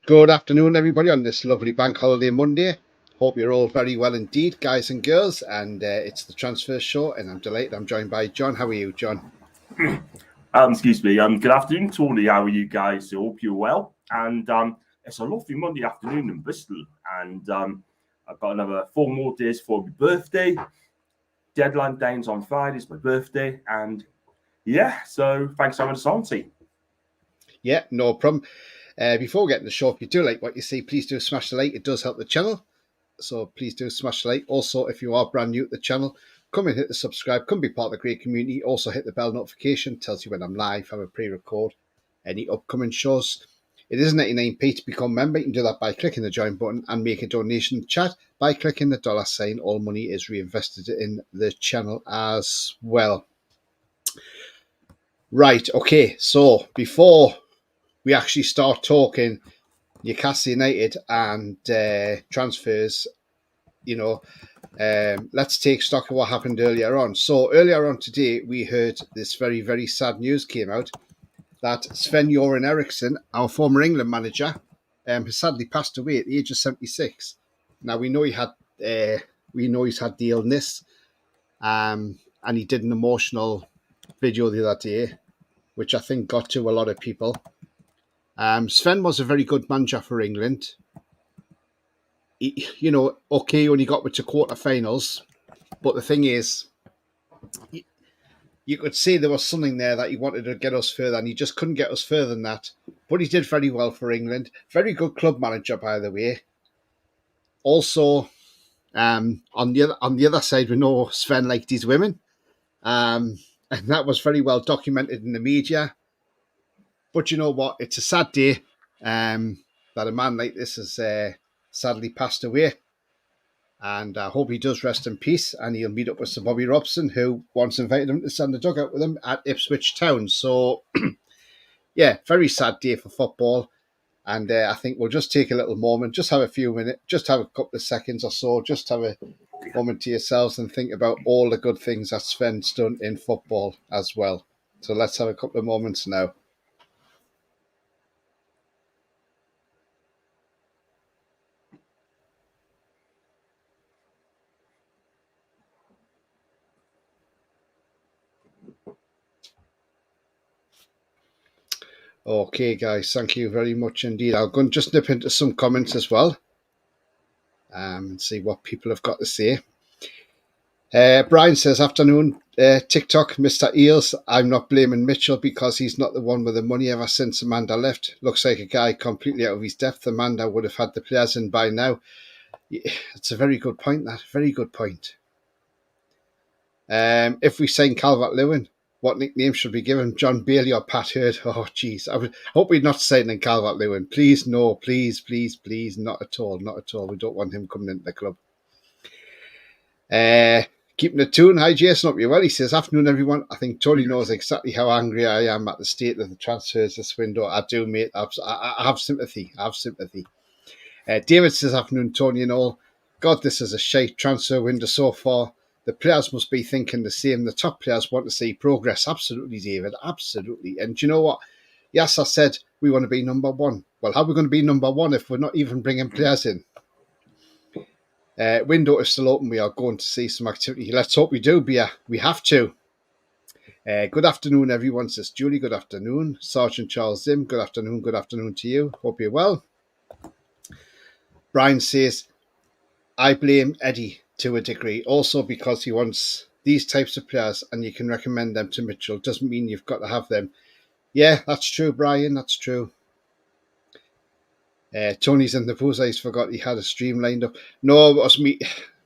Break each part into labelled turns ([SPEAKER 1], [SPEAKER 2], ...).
[SPEAKER 1] Good afternoon, everybody, on this lovely bank holiday Monday. Hope you're all very well indeed, guys and girls. And it's the Transfer Show, and I'm delighted I'm joined by John. How are you, John?
[SPEAKER 2] Excuse me. Good afternoon to all of you. How are you guys? I hope you're well. And it's a lovely Monday afternoon in Bristol. And I've got another 4 more days for my birthday. Deadline downs on Friday. It's my birthday. And yeah, so thanks for having us on, T.
[SPEAKER 1] Yeah, no problem. Before we get in the show, if you do like what you see, please do smash the like. It does help the channel. So please do smash the like. Also, if you are brand new to the channel, come and hit the subscribe. Come be part of the great community. Also hit the bell notification. Tells you when I'm live. Have a pre-record any upcoming shows. It is 99p to become a member. You can do that by clicking the join button and make a donation in the chat by clicking the $sign. All money is reinvested in the channel as well. Right, okay, so before we actually start talking Newcastle United and transfers, let's take stock of what happened earlier on. So earlier on today, we heard this very, very sad news came out that Sven-Göran Eriksson, our former England manager, has sadly passed away at the age of 76. Now we know he's had the illness, and he did an emotional video the other day, which I think got to a lot of people. Sven was a very good manager for England. He only got to quarterfinals, but the thing is, you could see there was something there that he wanted to get us further, and he just couldn't get us further than that. But he did very well for England. Very good club manager, by the way. Also, on the other side, we know Sven liked his women, and that was very well documented in the media. But you know what? It's a sad day that a man like this has sadly passed away. And I hope he does rest in peace, and he'll meet up with Sir Bobby Robson, who once invited him to stand the dugout with him at Ipswich Town. So, yeah, very sad day for football. And I think we'll just take a little moment, just have a few minutes, just have a couple of seconds or so, just have a moment to yourselves and think about all the good things that Sven's done in football as well. So let's have a couple of moments now. Okay, guys, thank you very much indeed. I'll go and just nip into some comments as well and see what people have got to say. Brian says, afternoon, TikTok, Mr. Eels. I'm not blaming Mitchell because he's not the one with the money ever since Amanda left. Looks like a guy completely out of his depth. Amanda would have had the players in by now. Yeah, it's a very good point, that. Very good point. If we sign Calvert-Lewin, what nickname should we give him? John Bailey or Pat Hurd? Oh, jeez. I hope we're not signing Calvert-Lewin. Please, no. Please, please, please. Not at all. Not at all. We don't want him coming into the club. Keeping it tuned. Hi, Jason. Hope you're well. He says, afternoon, everyone. I think Tony knows exactly how angry I am at the state of the transfers this window. I do, mate. I have sympathy. I have sympathy. David says, afternoon, Tony and all. God, this is a shite transfer window so far. The players must be thinking the same. The top players want to see progress. Absolutely, David. Absolutely. And do you know what? Yes, I said we want to be number one. Well, how are we going to be number one if we're not even bringing players in? Window is still open. We are going to see some activity. Let's hope we do, Bia. We have to. Good afternoon, everyone, says Julie. Good afternoon. Sergeant Charles Zim. Good afternoon. Good afternoon to you. Hope you're well. Brian says, I blame Eddie to a degree, also because he wants these types of players and you can recommend them to Mitchell. Doesn't mean you've got to have them. Yeah, that's true, Brian. That's true. Tony's in the booth. I forgot he had a stream lined up. No, it was me.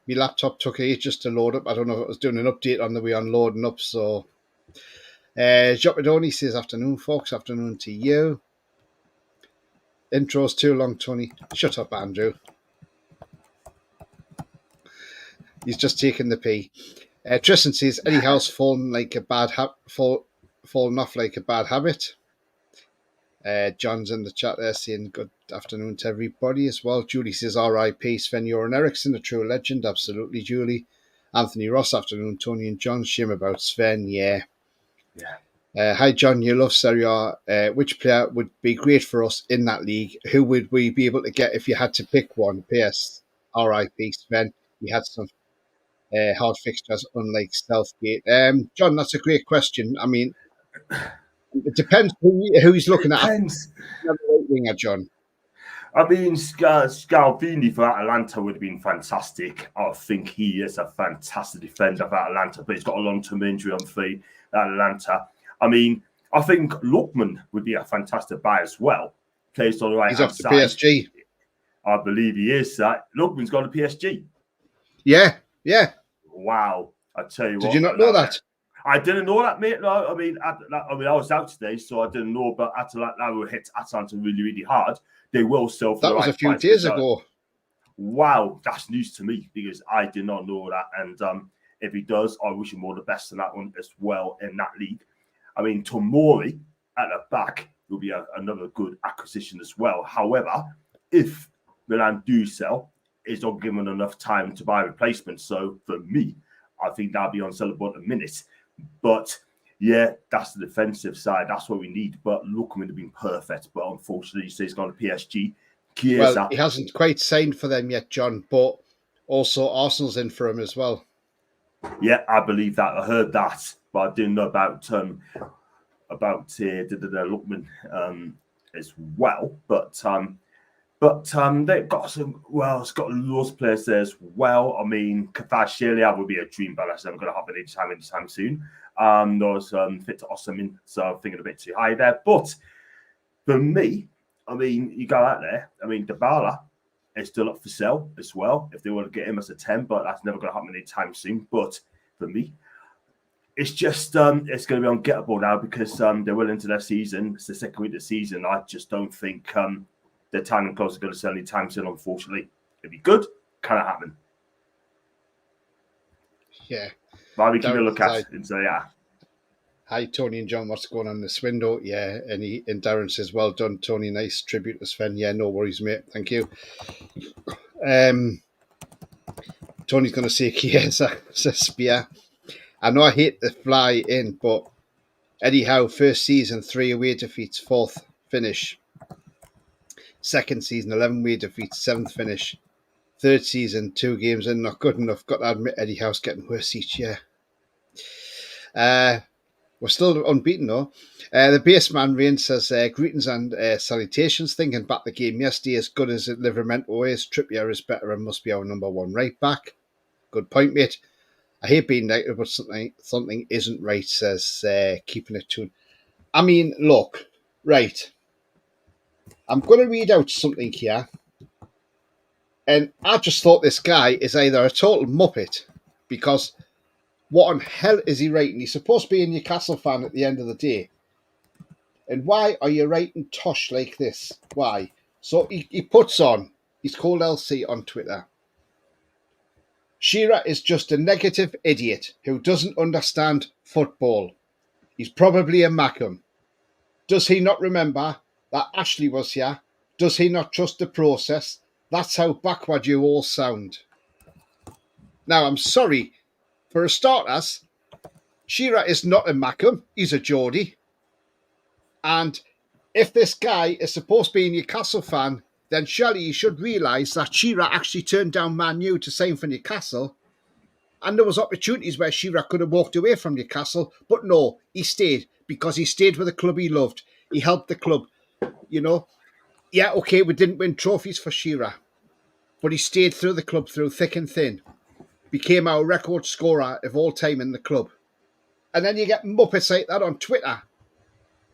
[SPEAKER 1] My laptop took ages to load up. I don't know if it was doing an update on the way on loading up. So, Jopadoni says, afternoon, folks. Afternoon to you. Intro's too long, Tony. Shut up, Andrew. He's just taking the pee. Tristan says, Eddie House fallen off like a bad habit. John's in the chat there saying good afternoon to everybody as well. Julie says, R.I.P. Sven-Göran Eriksson, a true legend. Absolutely, Julie. Anthony Ross, afternoon, Tony and John. Shame about Sven, yeah. Hi, John. You love Serie A. Which player would be great for us in that league? Who would we be able to get if you had to pick one? PS, RIP, Sven. We had some hard fixtures, unlike Southgate. John, that's a great question. I mean, it depends who he's looking at.
[SPEAKER 2] Depends.
[SPEAKER 1] Right winger, John.
[SPEAKER 2] I mean, Scalvini for Atalanta would have been fantastic. I think he is a fantastic defender for Atalanta, but he's got a long-term injury on for Atalanta. I mean, I think Lookman would be a fantastic buy as well. Plays on the right
[SPEAKER 1] He's
[SPEAKER 2] hand
[SPEAKER 1] off to
[SPEAKER 2] side.
[SPEAKER 1] PSG.
[SPEAKER 2] I believe he is. Lookman's gone to PSG.
[SPEAKER 1] Yeah.
[SPEAKER 2] Wow. I tell you what.
[SPEAKER 1] Did you not know that?
[SPEAKER 2] I didn't know that, mate. No, I mean, I was out today, so I didn't know. But Atalanta will hit Atalanta really, really hard. They will sell for
[SPEAKER 1] that was a few days ago.
[SPEAKER 2] Wow, that's news to me because I did not know that. And if he does, I wish him all the best in that one as well in that league. I mean, Tomori at the back will be another good acquisition as well. However, if Milan do sell, it's not given enough time to buy replacements. So for me, I think that'll be on sale about a minute. But yeah, that's the defensive side. That's what we need. But Lookman would have been perfect. But unfortunately, he's gone to PSG. Chiesa.
[SPEAKER 1] Well, he hasn't quite signed for them yet, John. But also Arsenal's in for him as well.
[SPEAKER 2] Yeah, I believe that. I heard that, but I didn't know about Lookman as well. But they've got some. Well, it's got lots of players there as well. I mean, Kvaratskhelia would be a dream, but that's never going to happen anytime soon. There's fit to Osimhen, so I'm thinking a bit too high there. But for me, I mean, you go out there. I mean, Dybala is still up for sale as well if they want to get him as a 10, but that's never going to happen anytime soon. But for me, it's just it's going to be ungettable now because they're well into their season. It's the second week of the season. I just don't think the Italian clubs are going to sell anytime soon, unfortunately. It'd be good. Can it happen?
[SPEAKER 1] Yeah.
[SPEAKER 2] But we keep a look at and say, yeah.
[SPEAKER 1] Hi, Tony and John. What's going on this window? Yeah, and Darren says, well done, Tony. Nice tribute to Sven. Yeah, no worries, mate. Thank you. Tony's going to say Chiesa, says Spear. I know I hate the fly in, but anyhow, first season, 3 away defeats, 4th finish. Second season, 11 away defeats, 7th finish. Third season, 2 games in, not good enough. Got to admit, Eddie Howe's getting worse each year. We're still unbeaten, though. The baseman, Rain, says, greetings and salutations. Thinking back the game yesterday, as good as Livermento is, Trippier is better and must be our number 1 right back. Good point, mate. I hate being negative, but something isn't right, says keeping it tuned. I mean, look, right. I'm going to read out something here. And I just thought this guy is either a total muppet because what on hell is he writing? He's supposed to be a Newcastle fan at the end of the day. And why are you writing tosh like this? Why? So he puts on, he's called LC on Twitter. Shearer is just a negative idiot who doesn't understand football. He's probably a Mackham. Does he not remember that Ashley was here? Does he not trust the process? That's how backward you all sound. Now, I'm sorry. For a starters, Shearer is not a Mackham. He's a Geordie. And if this guy is supposed to be a Newcastle fan, then surely he should realise that Shearer actually turned down Man U to sign for Newcastle. And there was opportunities where Shearer could have walked away from Newcastle. But no, he stayed because he stayed with a club he loved. He helped the club, you know. Yeah, okay, we didn't win trophies for Shearer. But he stayed through the club through thick and thin. Became our record scorer of all time in the club. And then you get muppets like that on Twitter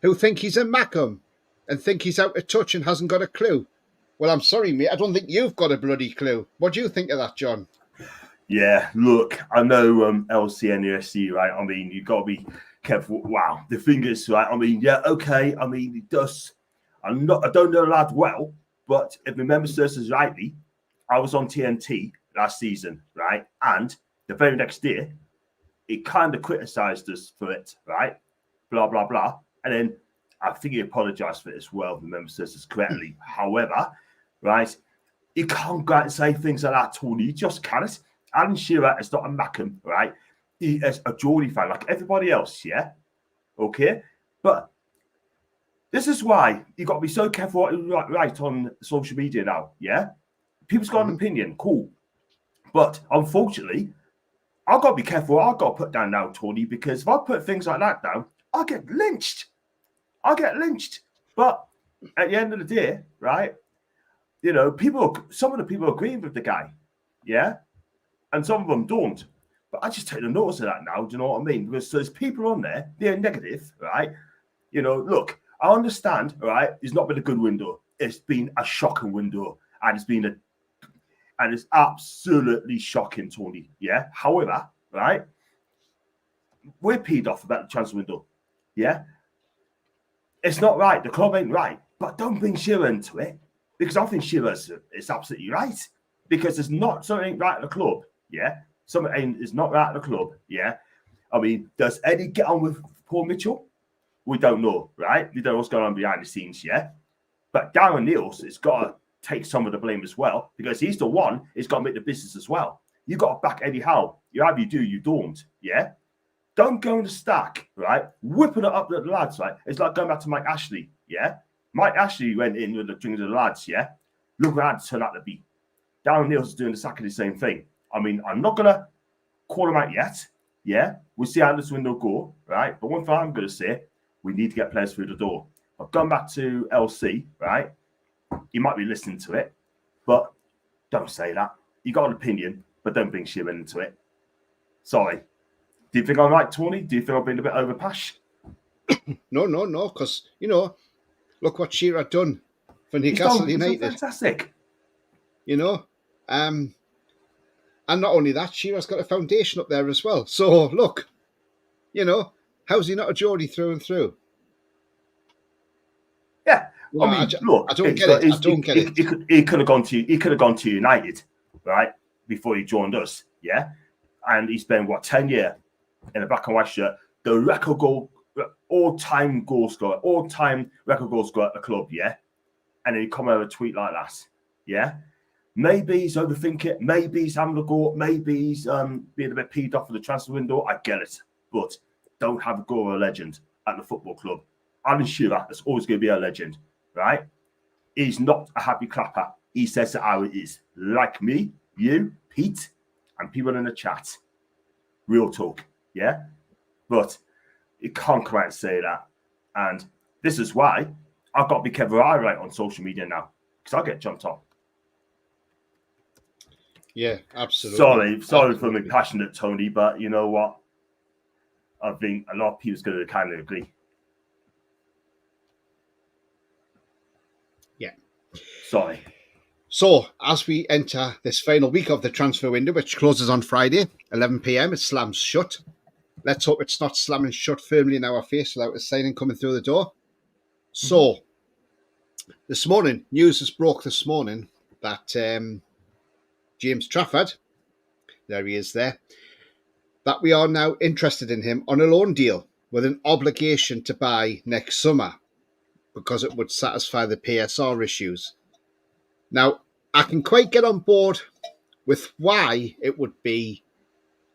[SPEAKER 1] who think he's a Mackham and think he's out of touch and hasn't got a clue. Well, I'm sorry, mate. I don't think you've got a bloody clue. What do you think of that, John?
[SPEAKER 2] Yeah, look, I know LC and NUFC, right? I mean, you've got to be careful. Wow, the thing is, right? I mean, yeah, okay. I mean, it does. I don't know the lad well, but if my memory serves rightly, I was on TNT last season, right? And the very next day, he kind of criticised us for it, right? Blah, blah, blah. And then I think he apologised for it as well, if my memory serves correctly. However, right, you can't go out and say things like that, Tony. You just can't. Alan Shearer is not a Mackham, right? He is a Geordie fan like everybody else, yeah? Okay, but this is why you got to be so careful what you write on social media now. Yeah, people's got an opinion, cool, but unfortunately, I've got to be careful what I've got to put down now, Tony, because if I put things like that down, I'll get lynched. But at the end of the day, right, you know, some of the people agree with the guy, yeah, and some of them don't. But I just take the notice of that now, do you know what I mean? Because there's people on there, they're negative, right? You know, look, I understand, right? It's not been a good window. It's been a shocking window, and it's absolutely shocking, Tony. Yeah. However, right, we're peed off about the transfer window. Yeah. It's not right. The club ain't right. But don't bring Shearer into it, because I think Shearer is absolutely right. Because there's not something ain't right at the club. Yeah. Something is not right at the club. Yeah. I mean, does Eddie get on with Paul Mitchell? We don't know, right? We don't know what's going on behind the scenes, yeah? But Darren Neals has got to take some of the blame as well, because he's the one who's got to make the business as well. You got to back Eddie Howe. You either do, you don't, yeah? Don't go in the stack, right? Whipping it up to the lads, right? It's like going back to Mike Ashley, yeah? Mike Ashley went in with the drinking of the lads, yeah? Look what it turned out to be. Darren Neals is doing exactly the same thing. I mean, I'm not going to call him out yet, yeah? We'll see how this window go, right? But one thing I'm going to say, we need to get players through the door. I've gone back to LC, right? You might be listening to it, but don't say that. You got an opinion, but don't bring Shearer into it. Sorry. Do you think I'm right, Tony? Do you think I've been a bit overpash?
[SPEAKER 1] No, because, you know, look what Shearer done for Newcastle United.
[SPEAKER 2] Fantastic.
[SPEAKER 1] You know, and not only that, Shearer's got a foundation up there as well. So, look, you know, how's he not a Geordie through and through?
[SPEAKER 2] Yeah,
[SPEAKER 1] well,
[SPEAKER 2] I mean, look,
[SPEAKER 1] I don't get it.
[SPEAKER 2] He could have gone to United, right, before he joined us, yeah, and he spent 10 years in a black and white shirt, the all-time record goal scorer at the club, yeah, and then he come out with a tweet like that, yeah. Maybe he's overthinking. Maybe he's having a go. Maybe he's being a bit peeved off of the transfer window. I get it, but don't have a go of a legend at the football club. Alan Shearer is always going to be a legend, right? He's not a happy clapper. He says it how it is. Like me, you, Pete, and people in the chat. Real talk, yeah? But you can't come out and say that. And this is why I've got to be careful I write on social media now, because I get jumped on.
[SPEAKER 1] Yeah, absolutely.
[SPEAKER 2] Sorry for being passionate, Tony, but you know what? I think a lot of people's going to kind of agree.
[SPEAKER 1] Yeah.
[SPEAKER 2] Sorry.
[SPEAKER 1] So, as we enter this final week of the transfer window, which closes on Friday, 11 p.m, it slams shut. Let's hope it's not slamming shut firmly in our face without a signing coming through the door. So, this morning, news has broke this morning that James Trafford, there he is there, that we are now interested in him on a loan deal with an obligation to buy next summer because it would satisfy the PSR issues. Now, I can quite get on board with why it would be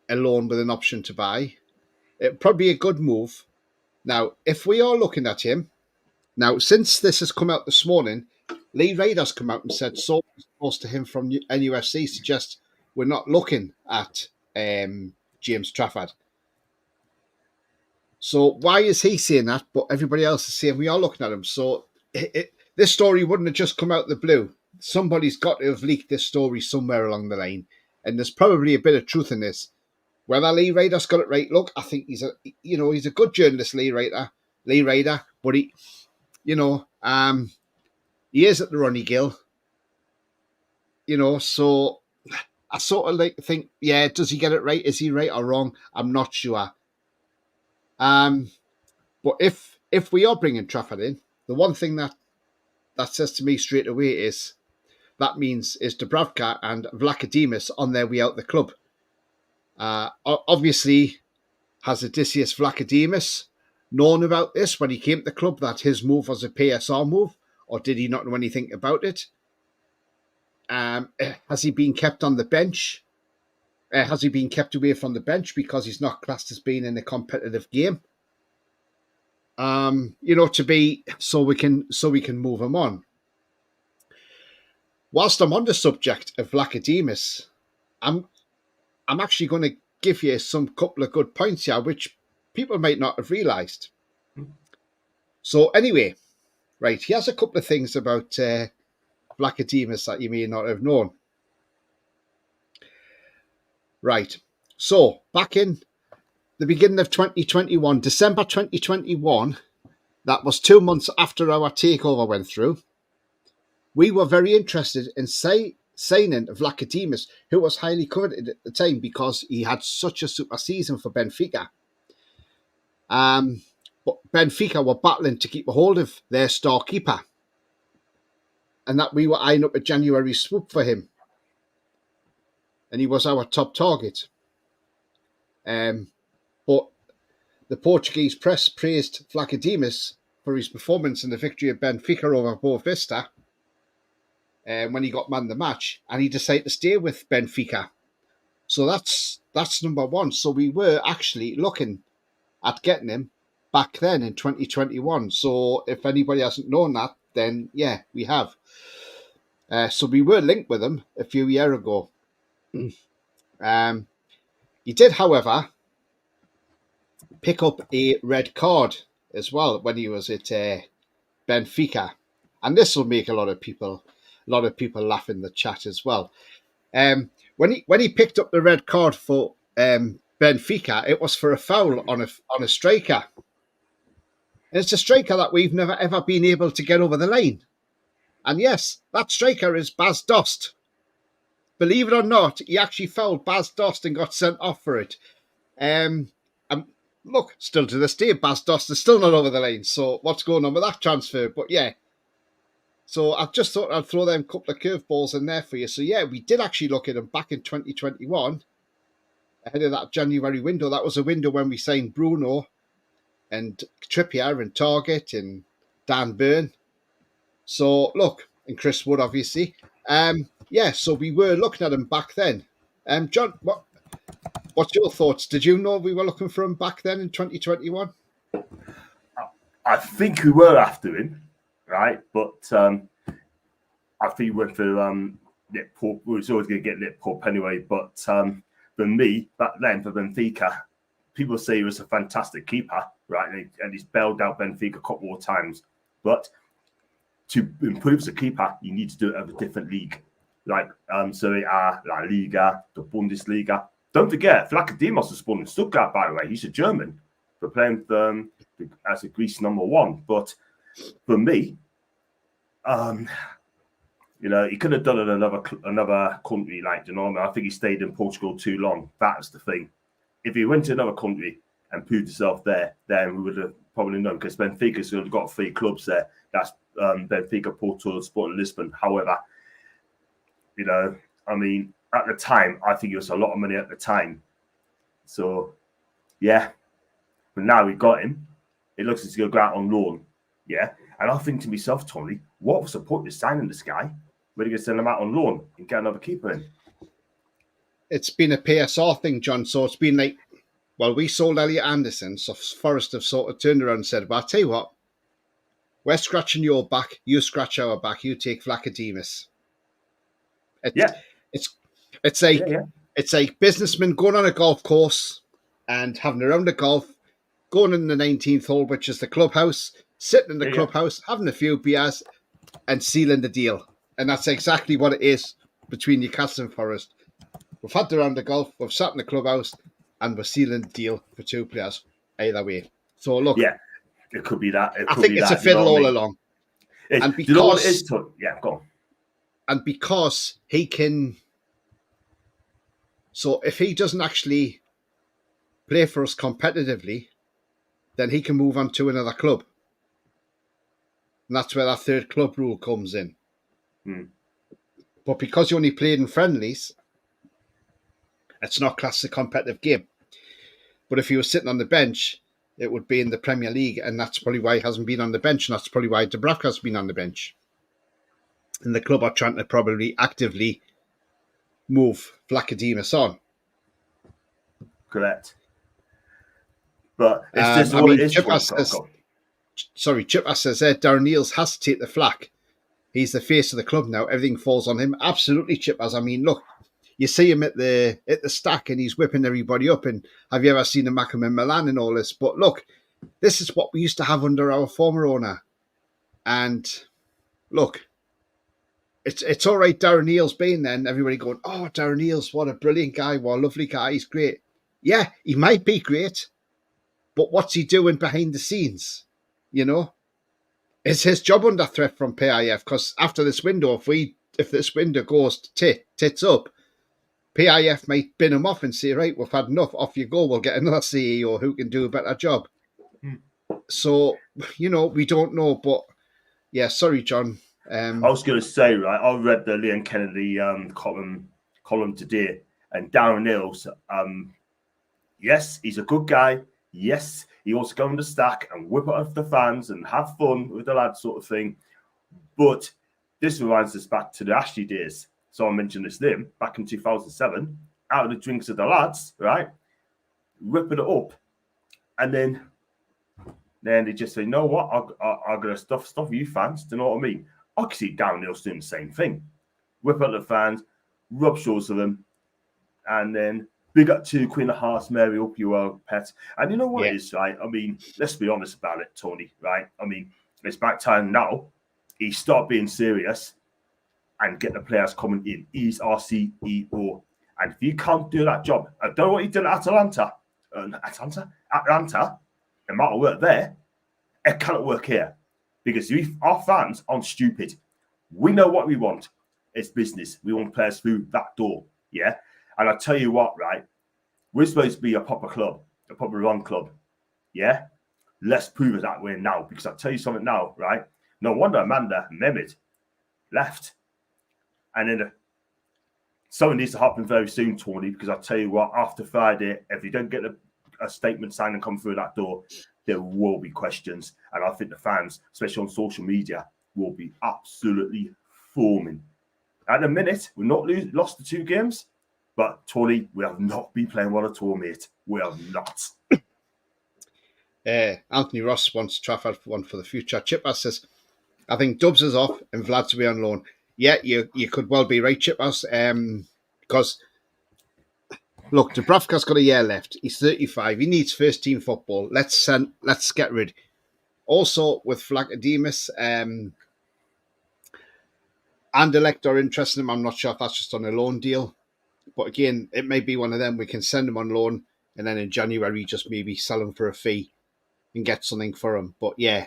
[SPEAKER 1] a loan with an option to buy. It'd probably be a good move. Now, if we are looking at him, now, since this has come out this morning, Lee Rader's come out and said sources close to him from NUFC suggest we're not looking at James Trafford. So why is he saying that, but everybody else is saying we are looking at him? So this story wouldn't have just come out of the blue. Somebody's got to have leaked this story somewhere along the line, and there's probably a bit of truth in this. Whether Lee Rader's got it right, look, I think he's a good journalist, Lee Rader, but he is at the Ronnie Gill, so I sort of like think, yeah, does he get it right? Is he right or wrong? I'm not sure. But if we are bringing Trafford in, the one thing that says to me straight away is that means is Dubravka and Vlachodimos on their way out the club. Obviously, has Odysseus Vlachodimos known about this when he came to the club, that his move was a PSR move, or did he not know anything about it? Has he been kept on the bench? Has he been kept away from the bench because he's not classed as being in a competitive game? to be so we can move him on. Whilst I'm on the subject of Vlachodimos, I'm actually going to give you some couple of good points here, which people might not have realised. So anyway, right, he has a couple of things about Vlachodimos that you may not have known. Right, so back in the beginning of 2021, December 2021, that was 2 months after our takeover went through, we were very interested in signing Vlachodimos, who was highly coveted at the time because he had such a super season for Benfica. But Benfica were battling to keep a hold of their star keeper, and that we were eyeing up a January swoop for him, and he was our top target. But the Portuguese press praised Vlachodimos for his performance in the victory of Benfica over Boavista when he got man the match, and he decided to stay with Benfica. So that's number one. So we were actually looking at getting him back then in 2021. So if anybody hasn't known that, then yeah, we have. So we were linked with him a few years ago. He did, however, pick up a red card as well when he was at Benfica, and this will make a lot of people laugh in the chat as well. When he picked up the red card for Benfica, it was for a foul on a striker. And it's a striker that we've never ever been able to get over the line. And yes, that striker is Bas Dost. Believe it or not, he actually fouled Bas Dost and got sent off for it. And look, still to this day, Bas Dost is still not over the line. So what's going on with that transfer? But yeah. So I just thought I'd throw them couple of curveballs in there for you. So yeah, we did actually look at him back in 2021, ahead of that January window. That was a window when we signed Bruno and Trippier and Target and Dan Burn. So look, and Chris Wood, obviously. Yeah, so we were looking at him back then. John, what's your thoughts? Did you know we were looking for him back then in 2021?
[SPEAKER 2] I think we were after him, right? But I think we went for Nick Pope. We was always going to get Nick Pope anyway. But for me, back then, for Benfica, people say he was a fantastic keeper, right? And he's bailed out Benfica a couple more times. But to improve as a keeper, you need to do it at a different league, like Serie A, La Liga, the Bundesliga. Don't forget, Vlachodimos was born in Stuttgart, by the way. He's a German, but playing as a Greece number one. But for me, he could have done it in another country, like, I think he stayed in Portugal too long. That's the thing. If he went to another country and proved himself there, then we would have probably known, because Benfica's got 3 clubs there. That's Benfica, Porto, Sporting Lisbon. However, at the time, I think it was a lot of money at the time. So, yeah. But now we got him. It looks like he's going to go out on loan. Yeah. And I think to myself, Tony, what was the point of signing this guy? We're going to send him out on loan and get another keeper in.
[SPEAKER 1] It's been a PSR thing, John. So it's been like, well, we sold Elliot Anderson, so Forest have sort of turned around and said, well, I'll tell you what, we're scratching your back, you scratch our back, you take Vlachodimos. It's like businessmen going on a golf course and having a round of golf, going in the 19th hole, which is the clubhouse, sitting in the clubhouse, having a few beers and sealing the deal. And that's exactly what it is between Newcastle and Forest. We've had the round of golf, we've sat in the clubhouse, and we're sealing the deal for 2 players either way. So look,
[SPEAKER 2] yeah, it could be that.
[SPEAKER 1] I think it's a fiddle all along. And because,
[SPEAKER 2] you know what it is? Yeah, go on.
[SPEAKER 1] And because he can, so if he doesn't actually play for us competitively, then he can move on to another club. And that's where that 3rd club rule comes in. But because you only played in friendlies, it's not classed as a competitive game. But if he was sitting on the bench, it would be in the Premier League, and that's probably why he hasn't been on the bench, and that's probably why Dubravka's been on the bench. And the club are trying to probably actively move Vlachodimos on.
[SPEAKER 2] Correct. But it's just what it is.
[SPEAKER 1] Chipper says there, Darren Neils has to take the flak. He's the face of the club now. Everything falls on him. Absolutely, Chippers. I mean, look, you see him at the stack and he's whipping everybody up. And have you ever seen him Mackham in Milan and all this? But look, this is what we used to have under our former owner. And look, it's all right, Darren Neils being there and everybody going, oh, Darren Neils, what a brilliant guy, what a lovely guy, he's great. Yeah, he might be great, but what's he doing behind the scenes? You know? Is his job under threat from PIF? Because after this window, if this window goes tits up, PIF might bin him off and say, right, we've had enough, off you go, we'll get another CEO who can do a better job. So, you know, we don't know, but yeah, sorry, John.
[SPEAKER 2] I was going to say, right, I read the Liam Kennedy column today, and Darren Neils, yes, he's a good guy. Yes, he wants to go on the stack and whip it off the fans and have fun with the lads, sort of thing. But this reminds us back to the Ashley days. So I mentioned this then, back in 2007, out of the drinks of the lads, right, ripping it up, and then they just say, you know what, I'm going to stuff you fans. Do you know what I mean? I can see Darren Neils doing the same thing. Whip up the fans, rub shoulders of them, and then big up to Queen of Hearts, Mary, up you are, pet. And you know what it is, right? I mean, let's be honest about it, Tony, right? I mean, it's back time now. He stopped being serious and get the players coming in. He's our CEO. And if you can't do that job, I don't know what he did at Atlanta. Atlanta, it might work there. It cannot work here. Because our fans aren't stupid. We know what we want. It's business. We want players through that door. Yeah. And I tell you what, right? We're supposed to be a proper club, a proper run club. Yeah. Let's prove it that way now. Because I'll tell you something now, right? No wonder Amanda Mehmet left. And then something needs to happen very soon, Tony, because I'll tell you what, after Friday, if you don't get a statement signed and come through that door, there will be questions. And I think the fans, especially on social media, will be absolutely foaming. At the minute, we've not lost the 2 games, but Tony, we have not been playing well at all, mate. We have not.
[SPEAKER 1] Anthony Ross wants Trafford one for the future. Chipper says, I think Dubs is off and Vlad's to be on loan. Yeah, you could well be right, Chippers. Because look, Dubravka's got a year left. He's 35. He needs first team football. Let's get rid. Also, with Vlachodimos and Elect are interested in him. I'm not sure if that's just on a loan deal. But again, it may be one of them. We can send him on loan and then in January just maybe sell him for a fee and get something for him. But yeah,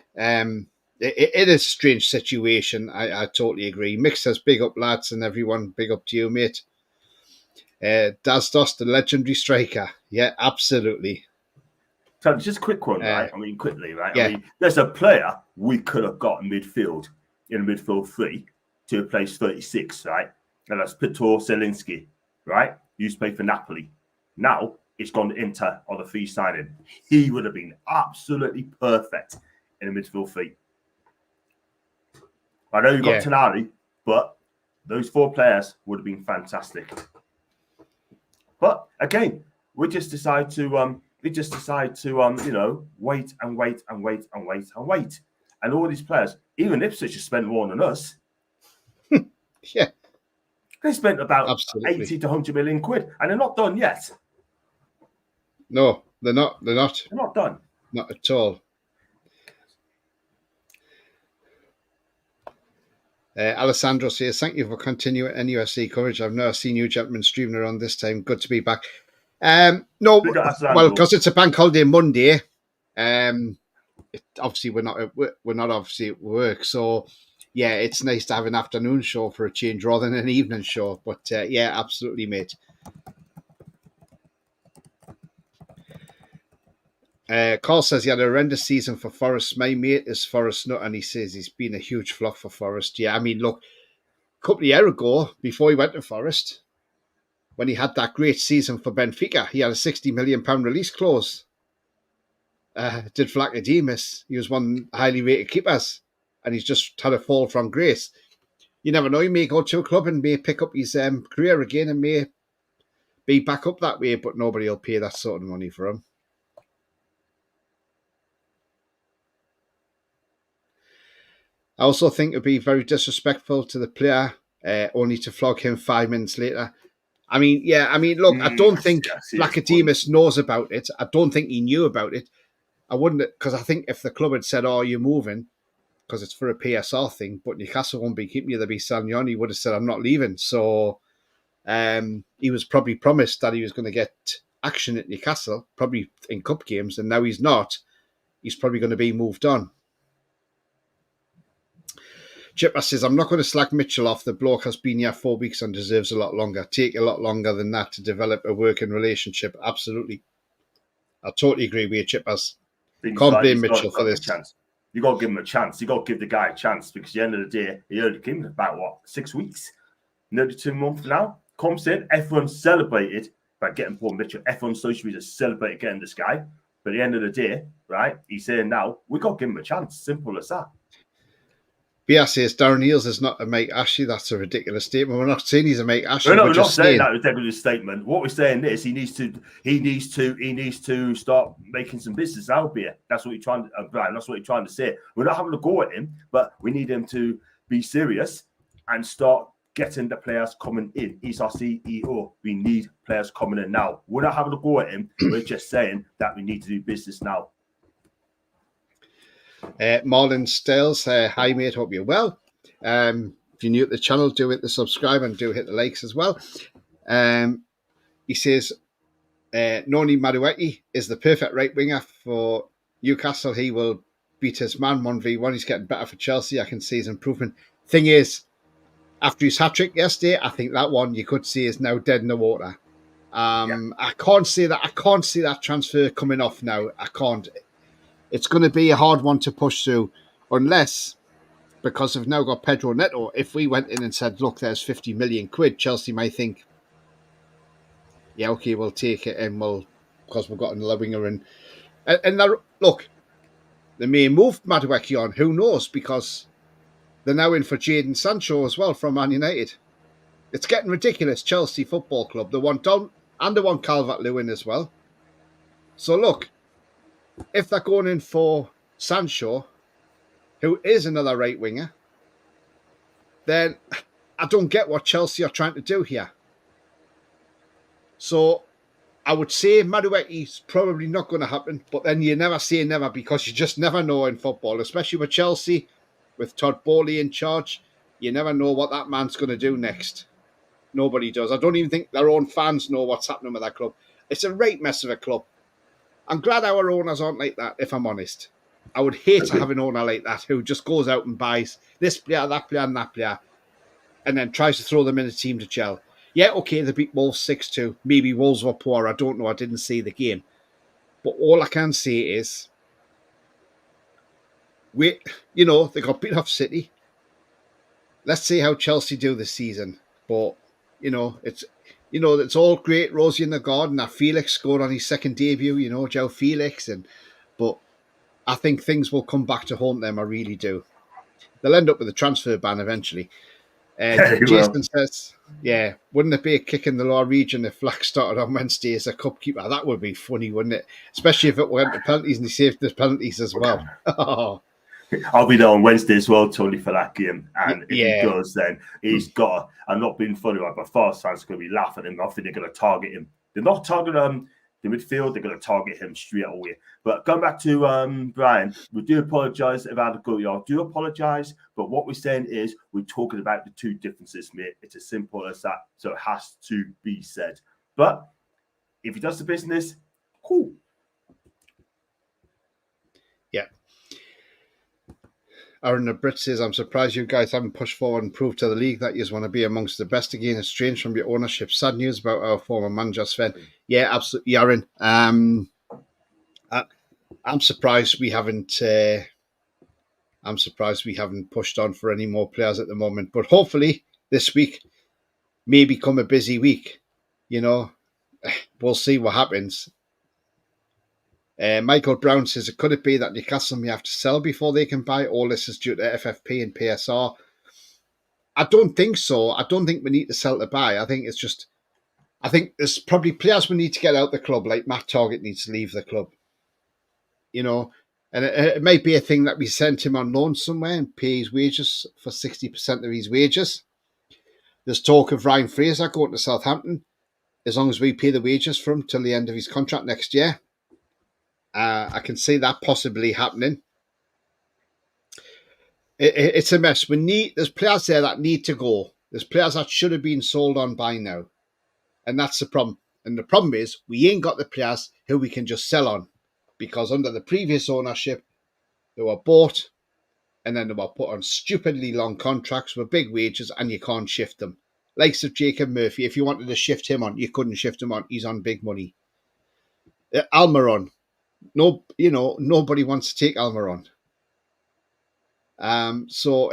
[SPEAKER 1] it is a strange situation. I totally agree. Mick says, big up, lads, and everyone. Big up to you, mate. Daz Doss, the legendary striker. Yeah, absolutely.
[SPEAKER 2] So just a quick one, right? I mean, quickly, right?
[SPEAKER 1] Yeah.
[SPEAKER 2] I mean, there's a player we could have got in midfield, in midfield 3 to replace 36, right? And that's Piotr Zielinski, right? Used to play for Napoli. Now it's gone to Inter on the fee signing. He would have been absolutely perfect in the midfield 3. I know you've got Tonali, but those 4 players would have been fantastic. But again, we just decide to you know, wait and wait and wait and wait and wait. And all these players, even Ipswich have spent more than us.
[SPEAKER 1] Yeah.
[SPEAKER 2] They spent about 80 to 100 million quid, and they're not done yet.
[SPEAKER 1] No, they're not. They're not
[SPEAKER 2] done.
[SPEAKER 1] Not at all. Alessandro says, thank you for continuing NUFC coverage. I've never seen you gentlemen streaming around this time. Good to be back. No, well, because it's a bank holiday Monday. Obviously, we're not obviously at work, so yeah, it's nice to have an afternoon show for a change rather than an evening show. But yeah, absolutely, mate. Carl says he had a horrendous season for Forest. My mate is Forest Nut, and he says he's been a huge flop for Forest. Yeah, I mean, look, a couple of years ago, before he went to Forest, when he had that great season for Benfica, he had a £60 million release clause. Did Vlachodimos. He was one highly rated keepers, and he's just had a fall from grace. You never know, he may go to a club and may pick up his career again and may be back up that way, but nobody will pay that sort of money for him. I also think it'd be very disrespectful to the player, only to flog him 5 minutes later. I mean, look, I don't think
[SPEAKER 2] I see his point.
[SPEAKER 1] Blackadimus knows about it. I don't think he knew about it. I wouldn't, because I think if the club had said, "Oh, you're moving," because it's for a PSR thing, but Newcastle won't be keeping you, they'll be selling you on, he would have said, "I'm not leaving." So he was probably promised that he was going to get action at Newcastle, probably in cup games, and now he's not. He's probably going to be moved on. Chipper says, "I'm not going to slag Mitchell off. The bloke has been here 4 weeks and deserves a lot longer. Take a lot longer than that to develop a working relationship." Absolutely. I totally agree with you, Chippers. Can't blame Mitchell for this.
[SPEAKER 2] You got to give him a chance. You got to give the guy a chance, because at the end of the day, he only came about 6 weeks, nearly 2 months now. Comes in, everyone celebrated by getting Paul Mitchell. Everyone's social media celebrated getting this guy. But at the end of the day, right, he's saying now, we got to give him a chance. Simple as that.
[SPEAKER 1] BR says Darren Eales is not a Mike Ashley. That's a ridiculous statement. We're not saying he's a Mike Ashley.
[SPEAKER 2] No, we're not saying that was a ridiculous statement. What we're saying is he needs to start making some business out here. That's what you're trying to, Brian. That's what you're trying to say. We're not having a go at him, but we need him to be serious and start getting the players coming in. He's our CEO. We need players coming in now. We're not having a go at him. We're just saying that we need to do business now.
[SPEAKER 1] Marlon Stales, hi mate, hope you're well. If you're new to the channel, do hit the subscribe and do hit the likes as well. He says Noni Madueke is the perfect right winger for Newcastle. He will beat his man 1v1. He's getting better for Chelsea. I can see his improvement. Thing is, after his hat-trick yesterday, I think that one you could see is now dead in the water. I can't see that transfer coming off now. I can't. It's going to be a hard one to push through, unless, because they've now got Pedro Neto, if we went in and said, "Look, there's 50 million quid," Chelsea might think, "Yeah, okay, we'll take it," and because we've got another winger. And look, they may move Madueke on, who knows, because they're now in for Jadon Sancho as well from Man United. It's getting ridiculous, Chelsea Football Club. They want Don and they want Calvert-Lewin as well. So look, if they're going in for Sancho, who is another right winger, then I don't get what Chelsea are trying to do here. So I would say Madueke's probably not going to happen, but then you never say never, because you just never know in football, especially with Chelsea, with Todd Bowley in charge. You never know what that man's going to do next. Nobody does. I don't even think their own fans know what's happening with that club. It's a right mess of a club. I'm glad our owners aren't like that, if I'm honest. I would hate to have an owner like that who just goes out and buys this player, that player, and that player, and then tries to throw them in a team to gel. Yeah, okay, they beat Wolves 6-2. Maybe Wolves were poor. I don't know. I didn't see the game. But all I can say is, they got beat off City. Let's see how Chelsea do this season. But, it's all great, Rosie in the garden. That Felix scored on his second debut, Joe Felix. But I think things will come back to haunt them. I really do. They'll end up with a transfer ban eventually. Jason says, "Yeah, wouldn't it be a kick in the lower region if Flack started on Wednesday as a cup keeper? That would be funny, wouldn't it? Especially if it went to penalties and he saved the penalties as well."
[SPEAKER 2] I'll be there on Wednesday as well, Tony, for that game. And if he does, then he's got. I'm not being funny, right? But Forest fans are going to be laughing at him. I think they're going to target him. They're not targeting the midfield. They're going to target him straight away. But going back to Brian, we do apologise if I had to go. I do apologise. But what we're saying is we're talking about the two differences, mate. It's as simple as that. So it has to be said. But if he does the business, cool.
[SPEAKER 1] Yeah. Aaron the Brit says, "I'm surprised you guys haven't pushed forward and proved to the league that you want to be amongst the best again. It's strange from your ownership. Sad news about our former manager, Sven." Yeah, absolutely, Aaron. I'm surprised we haven't. I'm surprised we haven't pushed on for any more players at the moment. But hopefully this week may become a busy week. We'll see what happens. Michael Brown says, "Could it be that Newcastle may have to sell before they can buy? All this is due to FFP and PSR." I don't think so. I don't think we need to sell to buy. I think there's probably players we need to get out the club, like Matt Targett needs to leave the club. And it might be a thing that we send him on loan somewhere and pay his wages for 60% of his wages. There's talk of Ryan Fraser going to Southampton, as long as we pay the wages for him till the end of his contract next year. I can see that possibly happening. It's a mess. There's players there that need to go. There's players that should have been sold on by now. And that's the problem. And the problem is we ain't got the players who we can just sell on. Because under the previous ownership, they were bought and then they were put on stupidly long contracts with big wages and you can't shift them. Likes of Jacob Murphy, if you wanted to shift him on, you couldn't shift him on. He's on big money. Almiron. Nobody wants to take Almiron. So,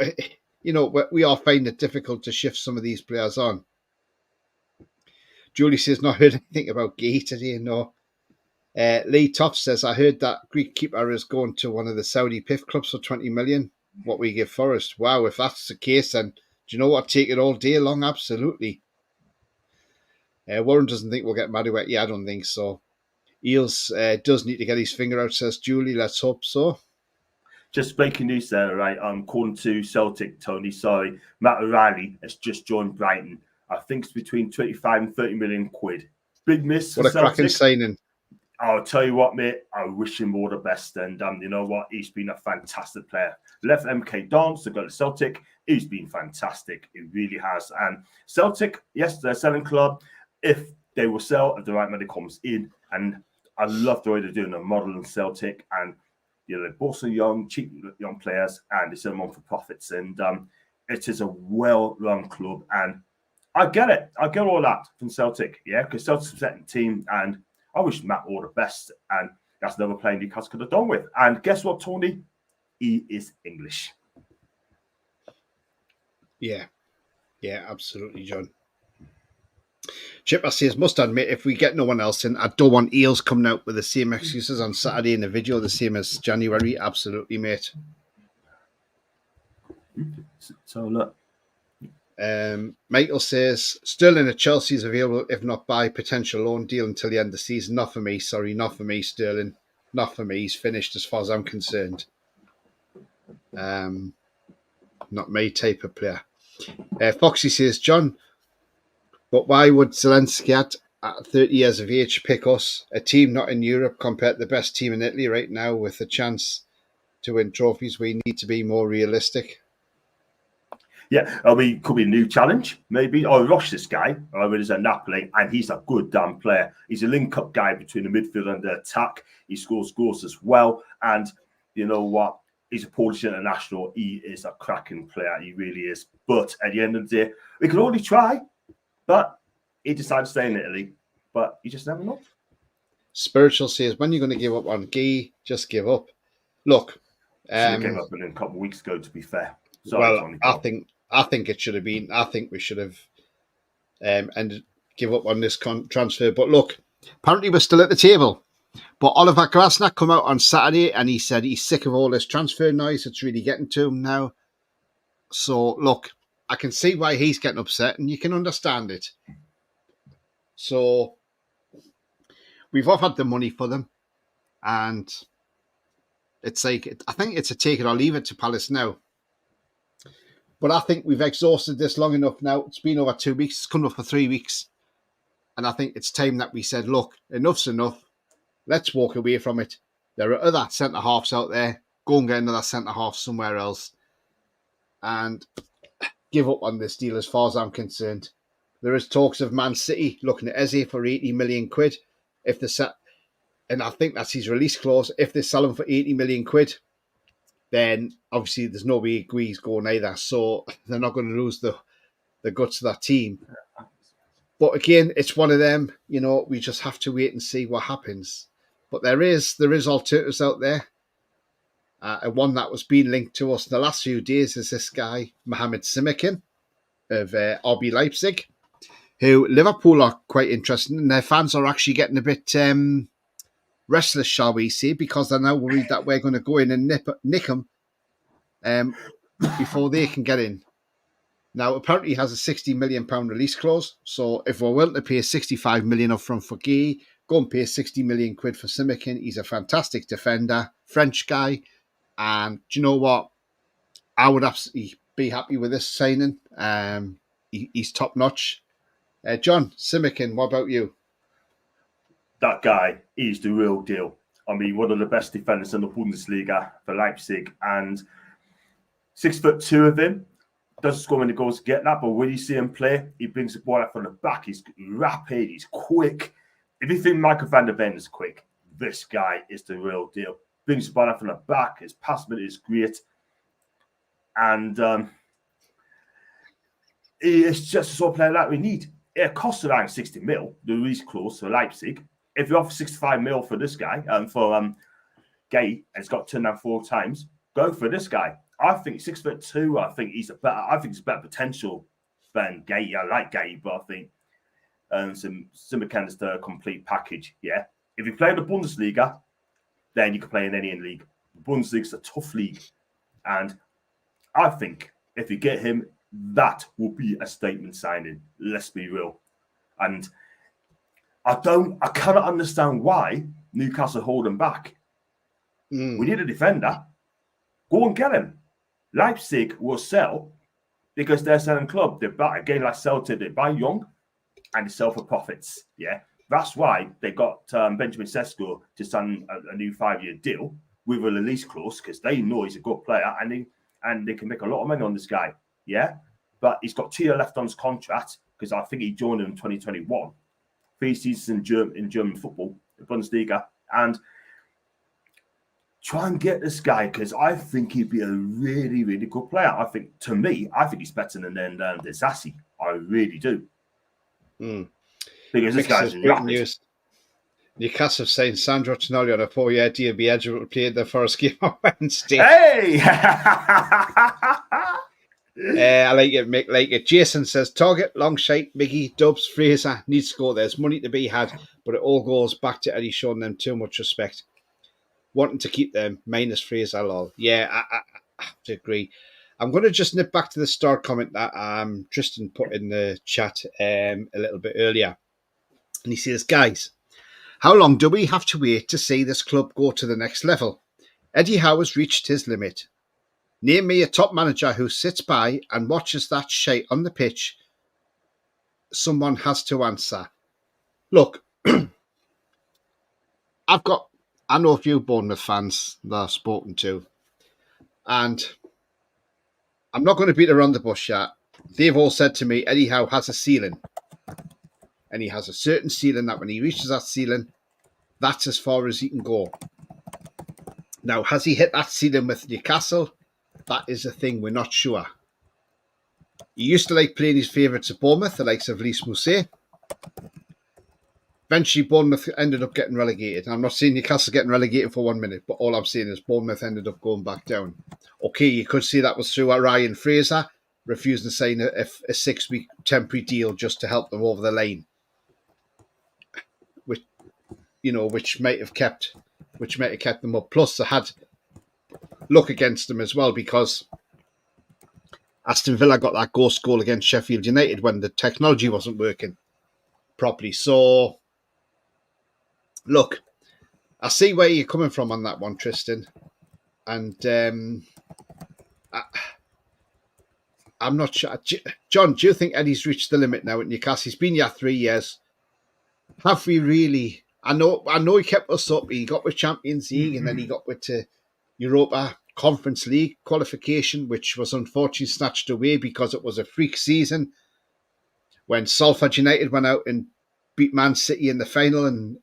[SPEAKER 1] we all find it difficult to shift some of these players on. Julie says, not heard anything about Gay today, no. Lee Toff says, I heard that Greek keeper is going to one of the Saudi PIF clubs for 20 million. What we give Forest. Wow, if that's the case, then do you know what? Take it all day long, absolutely. Warren doesn't think we'll get Maduet. Yeah, I don't think so. Eels does need to get his finger out, says Julie. Let's hope so.
[SPEAKER 2] Just breaking news there, right? According to Celtic, Tony, sorry, Matt O'Reilly has just joined Brighton. I think it's between 25 and 30 million quid. Big miss for Celtic.
[SPEAKER 1] What a cracking signing.
[SPEAKER 2] I'll tell you what, mate, I wish him all the best. And you know what? He's been a fantastic player. Left MK Dons to go to Celtic. He's been fantastic. He really has. And Celtic, yes, they're a selling club. If they will sell, if the right money comes in. And I love the way they're doing a model in Celtic. And, they're both so young, cheap young players, and they sell them on for profits. And it is a well-run club. And I get it. I get all that from Celtic, yeah, because Celtic's a second team. And I wish Matt all the best. And that's another player Newcastle could have done with. And guess what, Tony? He is English.
[SPEAKER 1] Yeah, absolutely, John. Chipper says, must admit, if we get no one else in, I don't want Eels coming out with the same excuses on Saturday in the video, the same as January. Absolutely, mate.
[SPEAKER 2] So, look.
[SPEAKER 1] Michael says, Sterling at Chelsea is available, if not by potential loan deal until the end of the season. Not for me, sorry. Not for me, Sterling. Not for me. He's finished as far as I'm concerned. Not my type of player. Foxy says, John, but why would Zelensky at 30 years of age pick us, a team not in Europe, compared to the best team in Italy right now with a chance to win trophies? We need to be more realistic.
[SPEAKER 2] Yeah, I mean, could be a new challenge, maybe. Oh, Roche, this guy, he's at Napoli, and he's a good damn player. He's a link-up guy between the midfield and the attack. He scores goals as well. And you know what? He's a Polish international. He is a cracking player. He really is. But at the end of the day, we can only try. But he decided to stay in Italy. But you just never know.
[SPEAKER 1] Spiritual says, when are you going to give up on Guy? Just give up. Look.
[SPEAKER 2] Should have given up a couple of weeks ago, to be fair.
[SPEAKER 1] Sorry, well, I think it should have been. I think we should have give up on this transfer. But look, apparently we're still at the table. But Oliver Glasner come out on Saturday and he said he's sick of all this transfer noise. It's really getting to him now. So, look, I can see why he's getting upset and you can understand it. So, we've offered the money for them. And it's like, I think it's a take it or leave it to Palace now. But I think we've exhausted this long enough now. It's been over 2 weeks. It's come up for 3 weeks. And I think it's time that we said, look, enough's enough. Let's walk away from it. There are other centre-halves out there. Go and get another centre-half somewhere else. And give up on this deal as far as I'm concerned. There is talks of Man City looking at Eze for 80 million quid. If they set, and I think that's his release clause. If they sell him for 80 million quid, then obviously there's no way Gui's going either. So they're not going to lose the guts of that team. But again, it's one of them, we just have to wait and see what happens. But there is alternatives out there. And one that was being linked to us in the last few days is this guy, Mohamed Simikin of RB Leipzig, who Liverpool are quite interested in. And their fans are actually getting a bit restless, shall we say, because they're now worried that we're going to go in and nick them before they can get in. Now, apparently he has a £60 million release clause. So if we're willing to pay 65 million up front for Guy, go and pay 60 million quid for Simikin. He's a fantastic defender, French guy. And do you know what? I would absolutely be happy with this signing. He's top notch. John, Simikin, what about you?
[SPEAKER 2] That guy is the real deal. I mean, one of the best defenders in the Bundesliga for Leipzig, and 6'2" of him. Doesn't score many goals to get that, but when you see him play, he brings the ball out from the back. He's rapid, he's quick. If you think Michael van der Ven is quick, this guy is the real deal. Brings the ball out from the back. His pass ability is great, and it's just the sort of player that we need. It costs around 60 mil, the release clause for Leipzig. If you offer 65 mil for this guy, for Gay, and it's got turned down 4 times, go for this guy. I think 6'2". I think he's better potential than Gay. I like Gay, but I think Simikin is the complete package. Yeah, if you play in the Bundesliga, then you can play in any league. The Bundesliga is a tough league, and I think if you get him, that will be a statement signing. Let's be real, and I cannot understand why Newcastle hold him back. We need a defender. Go and get him. Leipzig will sell because they're selling club. They buy, again, like Celtic, they buy young and they sell for profits. Yeah, that's why they got Benjamin Sesko to sign a new 5-year deal with a release clause, because they know he's a good player and they can make a lot of money on this guy. Yeah, but he's got 2 years left on his contract, because I think he joined in 2021. 3 seasons in German football, the Bundesliga, and try and get this guy, because I think he'd be a really, really good player. I think he's better than Zassi. I really do. Because this guy's rapid.
[SPEAKER 1] Newcastle signed Sandro Tonali on a 4-year deal. Be eligible to play in the first game on Wednesday.
[SPEAKER 2] Hey!
[SPEAKER 1] I like it, Mick. Like it. Jason says, Target, Longshite, Mickey, Dubs, Fraser needs to go. There's money to be had, but it all goes back to Eddie showing them too much respect. Wanting to keep them, minus Fraser, lol. Yeah, I have to agree. I'm going to just nip back to the star comment that Tristan put in the chat a little bit earlier. And he says, guys, how long do we have to wait to see this club go to the next level? Eddie Howe has reached his limit. Name me a top manager who sits by and watches that shite on the pitch. Someone has to answer. Look, I know a few Bournemouth fans that I've spoken to, and I'm not going to beat around the bush yet. They've all said to me, Eddie Howe has a ceiling. And he has a certain ceiling that when he reaches that ceiling, that's as far as he can go. Now, has he hit that ceiling with Newcastle? That is a thing we're not sure. He used to like playing his favourites at Bournemouth, the likes of Lys Mousset. Eventually, Bournemouth ended up getting relegated. I'm not saying Newcastle getting relegated for 1 minute, but all I'm saying is Bournemouth ended up going back down. Okay, you could see that was through Ryan Fraser refusing to sign a 6-week temporary deal just to help them over the line, which might have kept them up. Plus, they had luck against them as well, because Aston Villa got that ghost goal against Sheffield United when the technology wasn't working properly. So, look, I see where you're coming from on that one, Tristan. And I'm not sure. John, do you think Eddie's reached the limit now at Newcastle? He's been here 3 years. Have we really? I know he kept us up. He got with Champions League and then he got with Europa Conference League qualification, which was unfortunately snatched away because it was a freak season when Salford United went out and beat Man City in the final, and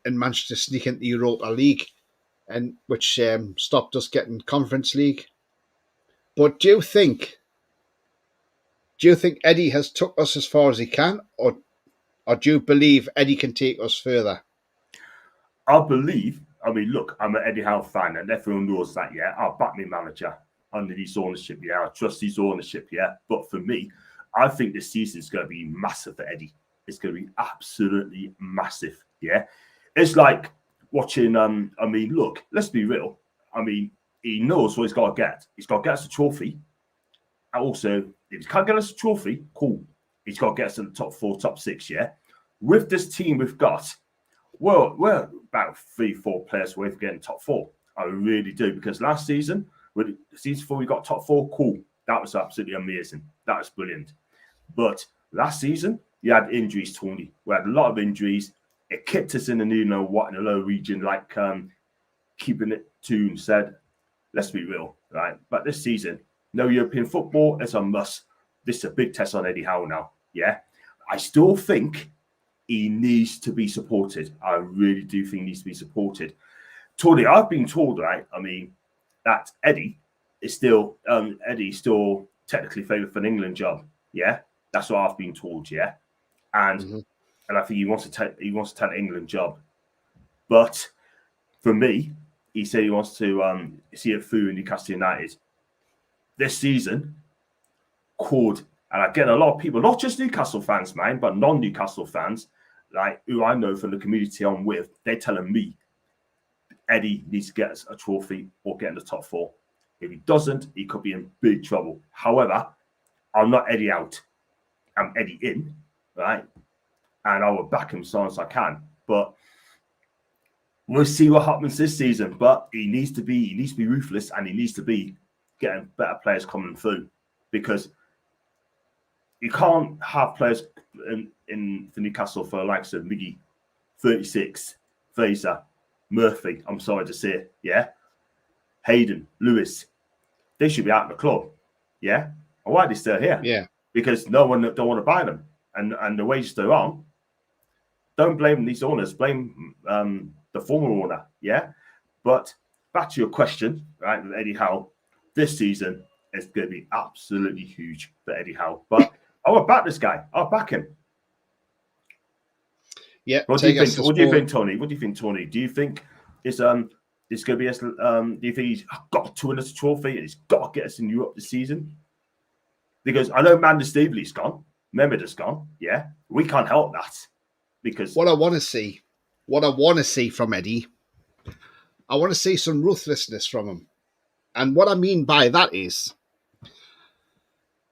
[SPEAKER 1] managed to sneak into the Europa League, and which stopped us getting Conference League. But do you think Eddie has took us as far as he can, or do you believe Eddie can take us further?
[SPEAKER 2] Look, I'm an Eddie Howe fan, and everyone knows that, yeah. I'll back my manager under his ownership, yeah. I trust his ownership, yeah. But for me, I think this season is going to be massive for Eddie. It's going to be absolutely massive, yeah. It's like watching, look, let's be real. He knows what he's got to get. He's got to get us a trophy. And also, if he can't get us a trophy, cool. He's got to get us in the top 4, top 6, yeah. With this team we've got, Well, we're about 3-4 players away from getting top four. I really do, because last season, the season before we got top four, cool. That was absolutely amazing. That was brilliant. But last season, you had injuries, Tony. We had a lot of injuries. It kept us in the in the low region, like keeping it to said. Let's be real, right? But this season, no European football is a must. This is a big test on Eddie Howe now. Yeah, I still think he needs to be supported. I really do think he needs to be supported. Tony, I've been told, right? I mean, that Eddie is still technically favoured for an England job. Yeah, that's what I've been told. Yeah, and I think he wants to take an England job. But for me, he said he wants to see it through in Newcastle United. This season could, and I get a lot of people, not just Newcastle fans, man, but non-Newcastle fans, like who I know from the community I'm with, they're telling me Eddie needs to get us a trophy or get in the top four. If he doesn't, he could be in big trouble. However, I'm not Eddie out. I'm Eddie in, right? And I will back him as long as I can. But we'll see what happens this season. But he needs to be ruthless, and he needs to be getting better players coming through, because you can't have players in for Newcastle for likes of Miggy, 36, Fraser, Murphy, I'm sorry to say, yeah, Hayden, Lewis, they should be out of the club, yeah. And why are they still here?
[SPEAKER 1] Yeah,
[SPEAKER 2] because no one don't want to buy them, and the wages they're on. Don't blame these owners, blame the former owner, yeah. But back to your question, right, with Eddie Howe, this season is going to be absolutely huge for Eddie Howe. But I will back this guy. I'll back him.
[SPEAKER 1] Yeah.
[SPEAKER 2] What do you think? What do you think, Tony? What do you think, Tony? Do you think it's going to be? Do you think he's got to win us a trophy and he's got to get us in Europe this season? Because I know Mandy Staveley's gone, Mehmed has gone. Yeah, we can't help that. Because
[SPEAKER 1] what I want to see from Eddie, I want to see some ruthlessness from him, and what I mean by that is,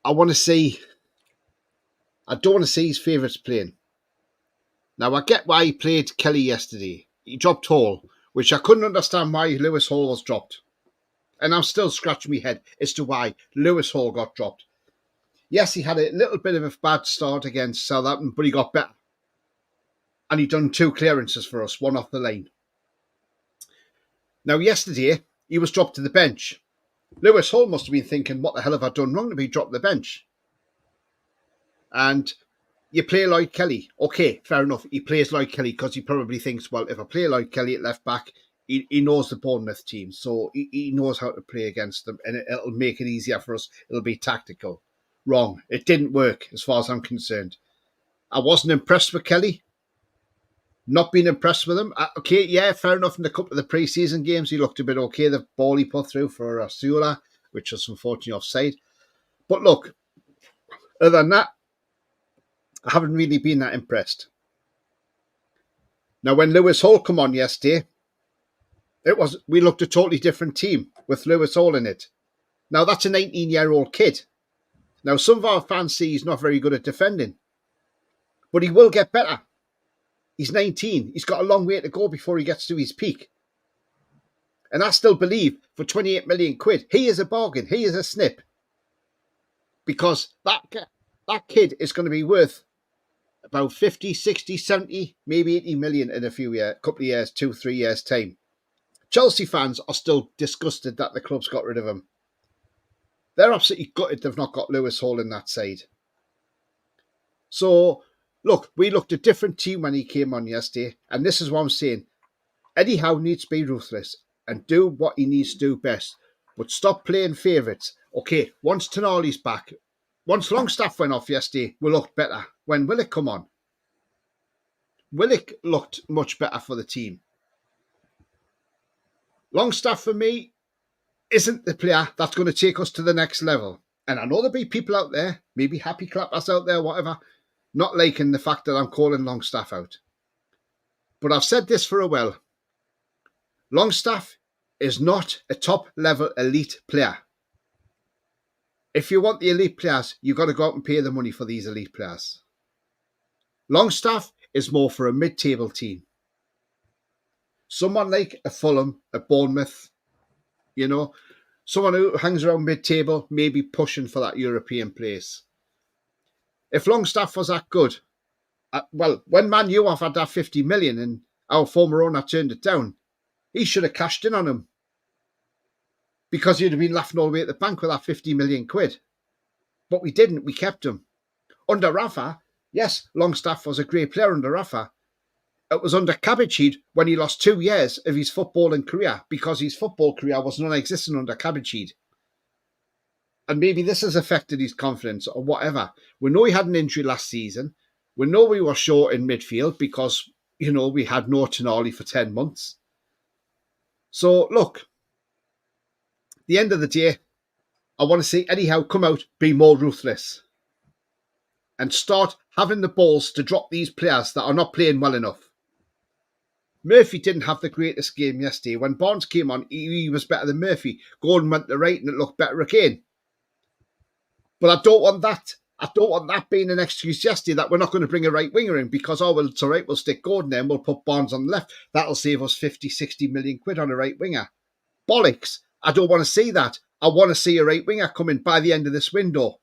[SPEAKER 1] I don't want to see his favourites playing. Now, I get why he played Kelly yesterday. He dropped Hall, which I couldn't understand why Lewis Hall was dropped. And I'm still scratching my head as to why Lewis Hall got dropped. Yes, he had a little bit of a bad start against Southampton, but he got better. And he done 2 clearances for us, one off the line. Now, yesterday, he was dropped to the bench. Lewis Hall must have been thinking, what the hell have I done wrong to be dropped to the bench? And you play Lloyd Kelly. Okay, fair enough. He plays Lloyd Kelly because he probably thinks, well, if I play Lloyd Kelly at left back, he knows the Bournemouth team, so he knows how to play against them, and it'll make it easier for us. It'll be tactical. Wrong. It didn't work as far as I'm concerned. I wasn't impressed with Kelly. Not being impressed with him. Okay, yeah, fair enough. In a couple of the pre-season games, he looked a bit okay. The ball he put through for Asula, which was unfortunately offside. But look, other than that, I haven't really been that impressed. Now, when Lewis Hall come on yesterday, we looked a totally different team with Lewis Hall in it. Now, that's a 19-year-old kid. Now, some of our fans say he's not very good at defending, but he will get better. He's 19. He's got a long way to go before he gets to his peak. And I still believe for 28 million quid, he is a bargain. He is a snip. Because that kid is going to be worth about 50, 60, 70, maybe 80 million in a couple of years, 2-3 years' time. Chelsea fans are still disgusted that the club's got rid of him. They're absolutely gutted they've not got Lewis Hall in that side. So, look, we looked a different team when he came on yesterday, and this is what I'm saying. Eddie Howe needs to be ruthless and do what he needs to do best, but stop playing favourites. Okay, once Tonali's back, once Longstaff went off yesterday, we looked better. When Willock come on? Willock looked much better for the team. Longstaff, for me, isn't the player that's going to take us to the next level. And I know there'll be people out there, maybe happy clappers out there, whatever, not liking the fact that I'm calling Longstaff out. But I've said this for a while. Longstaff is not a top-level elite player. If you want the elite players, you've got to go out and pay the money for these elite players. Longstaff is more for a mid-table team. Someone like a Fulham, a Bournemouth, you know, someone who hangs around mid-table, maybe pushing for that European place. If Longstaff was that good, well, when Man U offered that 50 million and our former owner turned it down, he should have cashed in on him, because he'd have been laughing all the way at the bank with that 50 million quid. But we didn't. We kept him. Under Rafa, yes, Longstaff was a great player under Rafa. It was under Cabbagehead when he lost 2 years of his footballing career, because his football career was non-existent under Cabbagehead. And maybe this has affected his confidence or whatever. We know he had an injury last season. We know we were short in midfield because, we had no Tonali for 10 months. So, look, at the end of the day, I want to see Eddie Howe come out, be more ruthless, and start having the balls to drop these players that are not playing well enough. Murphy didn't have the greatest game yesterday. When Barnes came on, he was better than Murphy. Gordon went to the right and it looked better again. But I don't want that. I don't want that being an excuse yesterday that we're not going to bring a right winger in because, well, it's all right, we'll stick Gordon there and we'll put Barnes on the left. That'll save us 50, 60 million quid on a right winger. Bollocks. I don't want to see that. I want to see a right winger coming by the end of this window.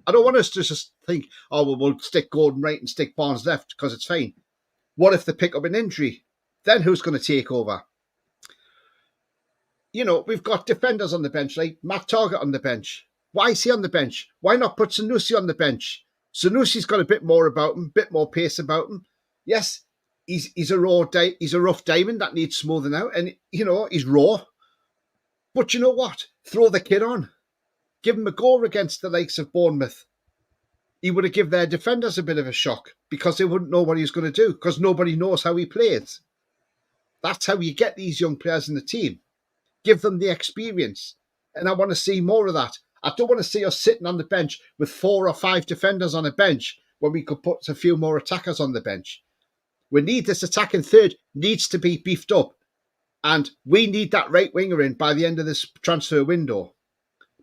[SPEAKER 1] I don't want us to just think, we'll stick Gordon right and stick Barnes left because it's fine. What if they pick up an injury? Then who's going to take over? We've got defenders on the bench, like Matt Targett on the bench. Why is he on the bench? Why not put Sanusi on the bench? Sanusi's got a bit more about him, a bit more pace about him. Yes, he's a rough diamond that needs smoothing out, and he's raw. But you know what? Throw the kid on. Give him a goal against the likes of Bournemouth. He would have given their defenders a bit of a shock because they wouldn't know what he was going to do because nobody knows how he plays. That's how you get these young players in the team. Give them the experience. And I want to see more of that. I don't want to see us sitting on the bench with 4 or 5 defenders on a bench when we could put a few more attackers on the bench. We need this attacking third needs to be beefed up. And we need that right winger in by the end of this transfer window.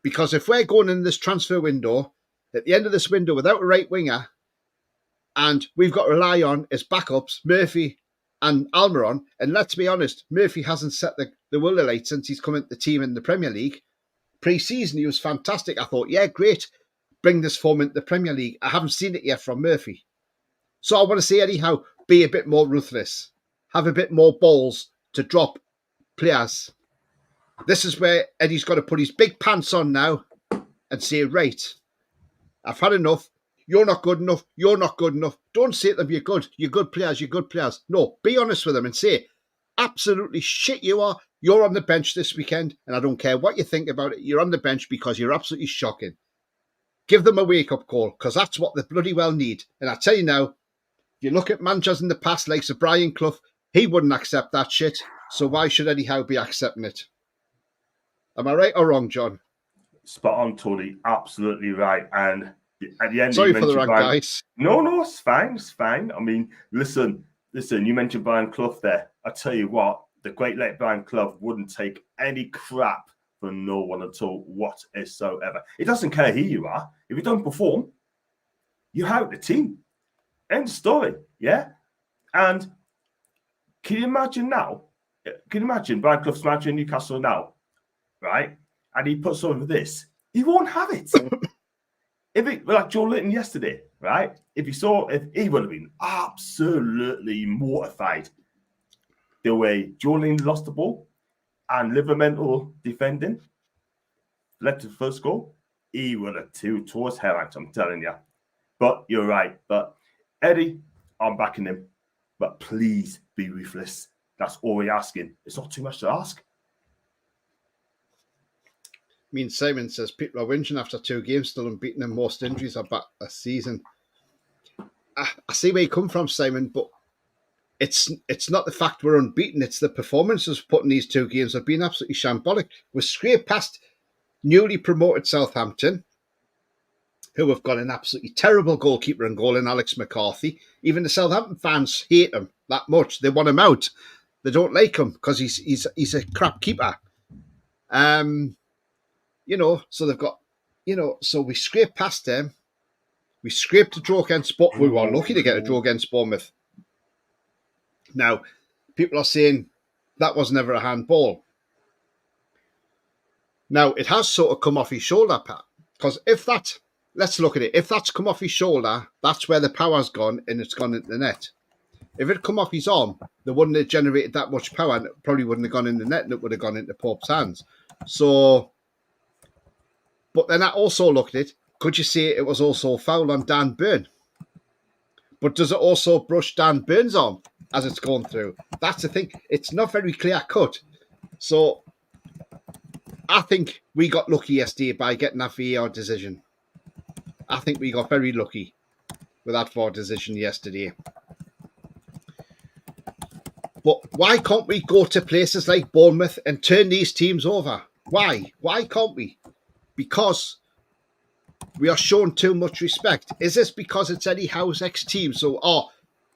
[SPEAKER 1] Because if we're going in this transfer window, at the end of this window without a right winger, and we've got to rely on as backups Murphy and Almiron, and let's be honest, Murphy hasn't set the world alight since he's come into the team in the Premier League. Pre-season, he was fantastic. I thought, yeah, great, bring this form into the Premier League. I haven't seen it yet from Murphy. So I want to see Eddie Howe be a bit more ruthless, have a bit more balls to drop players. This is where Eddie's got to put his big pants on now and say, right, I've had enough. You're not good enough. You're not good enough. Don't say to them, you're good. You're good players. You're good players. No, be honest with them and say, absolutely shit you are. You're on the bench this weekend, and I don't care what you think about it. You're on the bench because you're absolutely shocking. Give them a wake-up call, because that's what they bloody well need. And I tell you now, if you look at managers in the past, like Sir Brian Clough, he wouldn't accept that shit. So why should Eddie Howe be accepting it? Am I right or wrong, John?
[SPEAKER 2] Spot on, Tony. Absolutely right. And at the end,
[SPEAKER 1] sorry for the wrong guys.
[SPEAKER 2] No, it's fine. It's fine. I mean, listen. You mentioned Brian Clough there. I tell you what, the great late Brian Clough wouldn't take any crap from no one at all whatsoever. He doesn't care who you are. If you don't perform, you're out the team. End story. Yeah. And can you imagine now? Can you imagine Brian Clough's match in Newcastle now, right? And he puts over this. He won't have it. If it like Joe Linton yesterday, right? If he would have been absolutely mortified the way Joe Linton lost the ball and Livermental defending led to the first goal, he would have tore his hair out, I'm telling you. But you're right. But Eddie, I'm backing him. But please be ruthless. That's all we're asking. It's not too much to ask.
[SPEAKER 1] I mean, Simon says people are whinging after 2 games, still unbeaten, and most injuries are back this season. I see where you come from, Simon, but it's not the fact we're unbeaten. It's the performances put in these 2 games have been absolutely shambolic. We're scraped past newly promoted Southampton, who have got an absolutely terrible goalkeeper and goal in Alex McCarthy. Even the Southampton fans hate him that much. They want him out. They don't like him because he's a crap keeper. So they've got, so we scraped past them. We scraped a draw against Bournemouth. We were lucky to get a draw against Bournemouth. Now, people are saying that was never a handball. Now, it has sort of come off his shoulder, Pat, because let's look at it. If that's come off his shoulder, that's where the power's gone and it's gone into the net. If it come off his arm, they wouldn't have generated that much power and it probably wouldn't have gone in the net and it would have gone into Pope's hands. So, but then I also looked at it. Could you say it was also a foul on Dan Burn? But does it also brush Dan Burn's arm as it's going through? That's the thing. It's not very clear cut. So I think we got lucky yesterday by getting that VAR decision. I think we got very lucky with that VAR decision yesterday. But why can't we go to places like Bournemouth and turn these teams over? Why? Why can't we? Because we are shown too much respect. Is this because it's Eddie Howe's ex-team? So,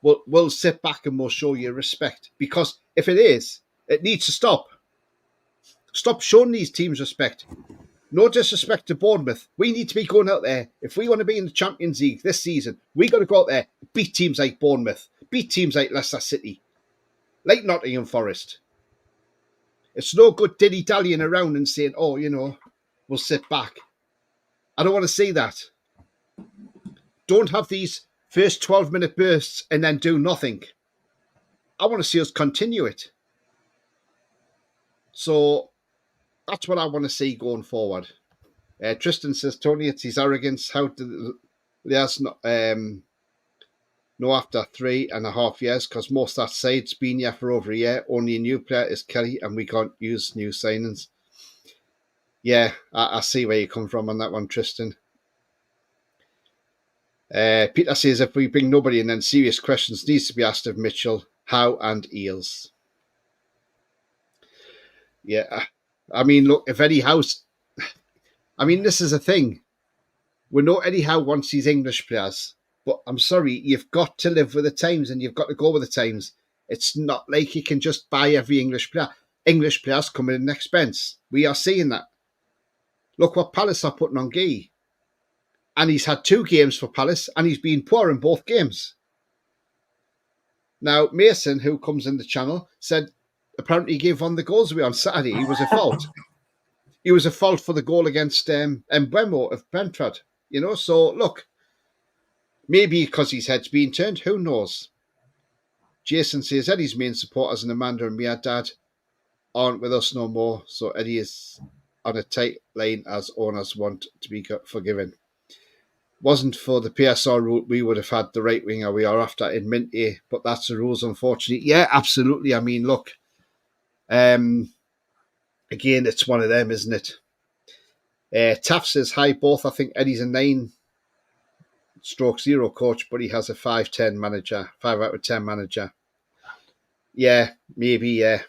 [SPEAKER 1] we'll sit back and we'll show you respect. Because if it is, it needs to stop. Stop showing these teams respect. No disrespect to Bournemouth. We need to be going out there. If we want to be in the Champions League this season, we got to go out there, beat teams like Bournemouth, beat teams like Leicester City, like Nottingham Forest. It's no good dilly-dallying around and saying, we'll sit back. I don't want to see that. Don't have these first 12-minute bursts and then do nothing. I want to see us continue it. So that's what I want to see going forward. Tristan says, Tony, it's his arrogance. How did there's not no after 3.5 years, because most of that side's been here for over a year. Only a new player is Kelly, and we can't use new signings. Yeah, I see where you come from on that one, Tristan. Peter says, if we bring nobody in, then serious questions needs to be asked of Mitchell, Howe and Eels. Yeah, I mean, look, if Eddie Howe's... I mean, this is a thing. We know Eddie Howe wants these English players, but I'm sorry, you've got to live with the times and you've got to go with the times. It's not like you can just buy every English player. English players come at an expense. We are seeing that. Look what Palace are putting on Guy. And he's had 2 games for Palace and he's been poor in both games. Now, Mason, who comes in the channel, said apparently he gave one of the goals away on Saturday. He was a fault. He was a fault for the goal against Mbeumo of Brentford. So look, maybe because his head's been turned, who knows? Jason says Eddie's main supporters and Amanda and Mia Dad aren't with us no more, so Eddie is on a tight line as owners want to be forgiven. Wasn't for the PSR rule, we would have had the right winger we are after in Minty, but that's the rules, unfortunately. Yeah, absolutely. I mean, look, again, it's one of them, isn't it? Taff says, hi, both. I think Eddie's a 9/0 coach, but he has a 5 out of 10 manager. Yeah, maybe, yeah.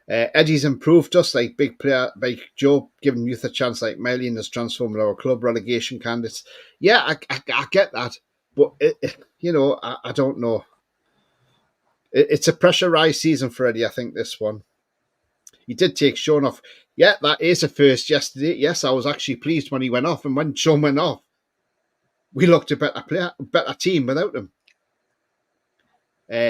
[SPEAKER 1] Eddie's improved us like big player, like Joe, giving youth a chance like Melian has transformed our club relegation candidates. Yeah, I get that, but I don't know. It's a pressurised season for Eddie, I think, this one. He did take Sean off. Yeah, that is a first yesterday. Yes, I was actually pleased when he went off, and when Sean went off, we looked a better team without him.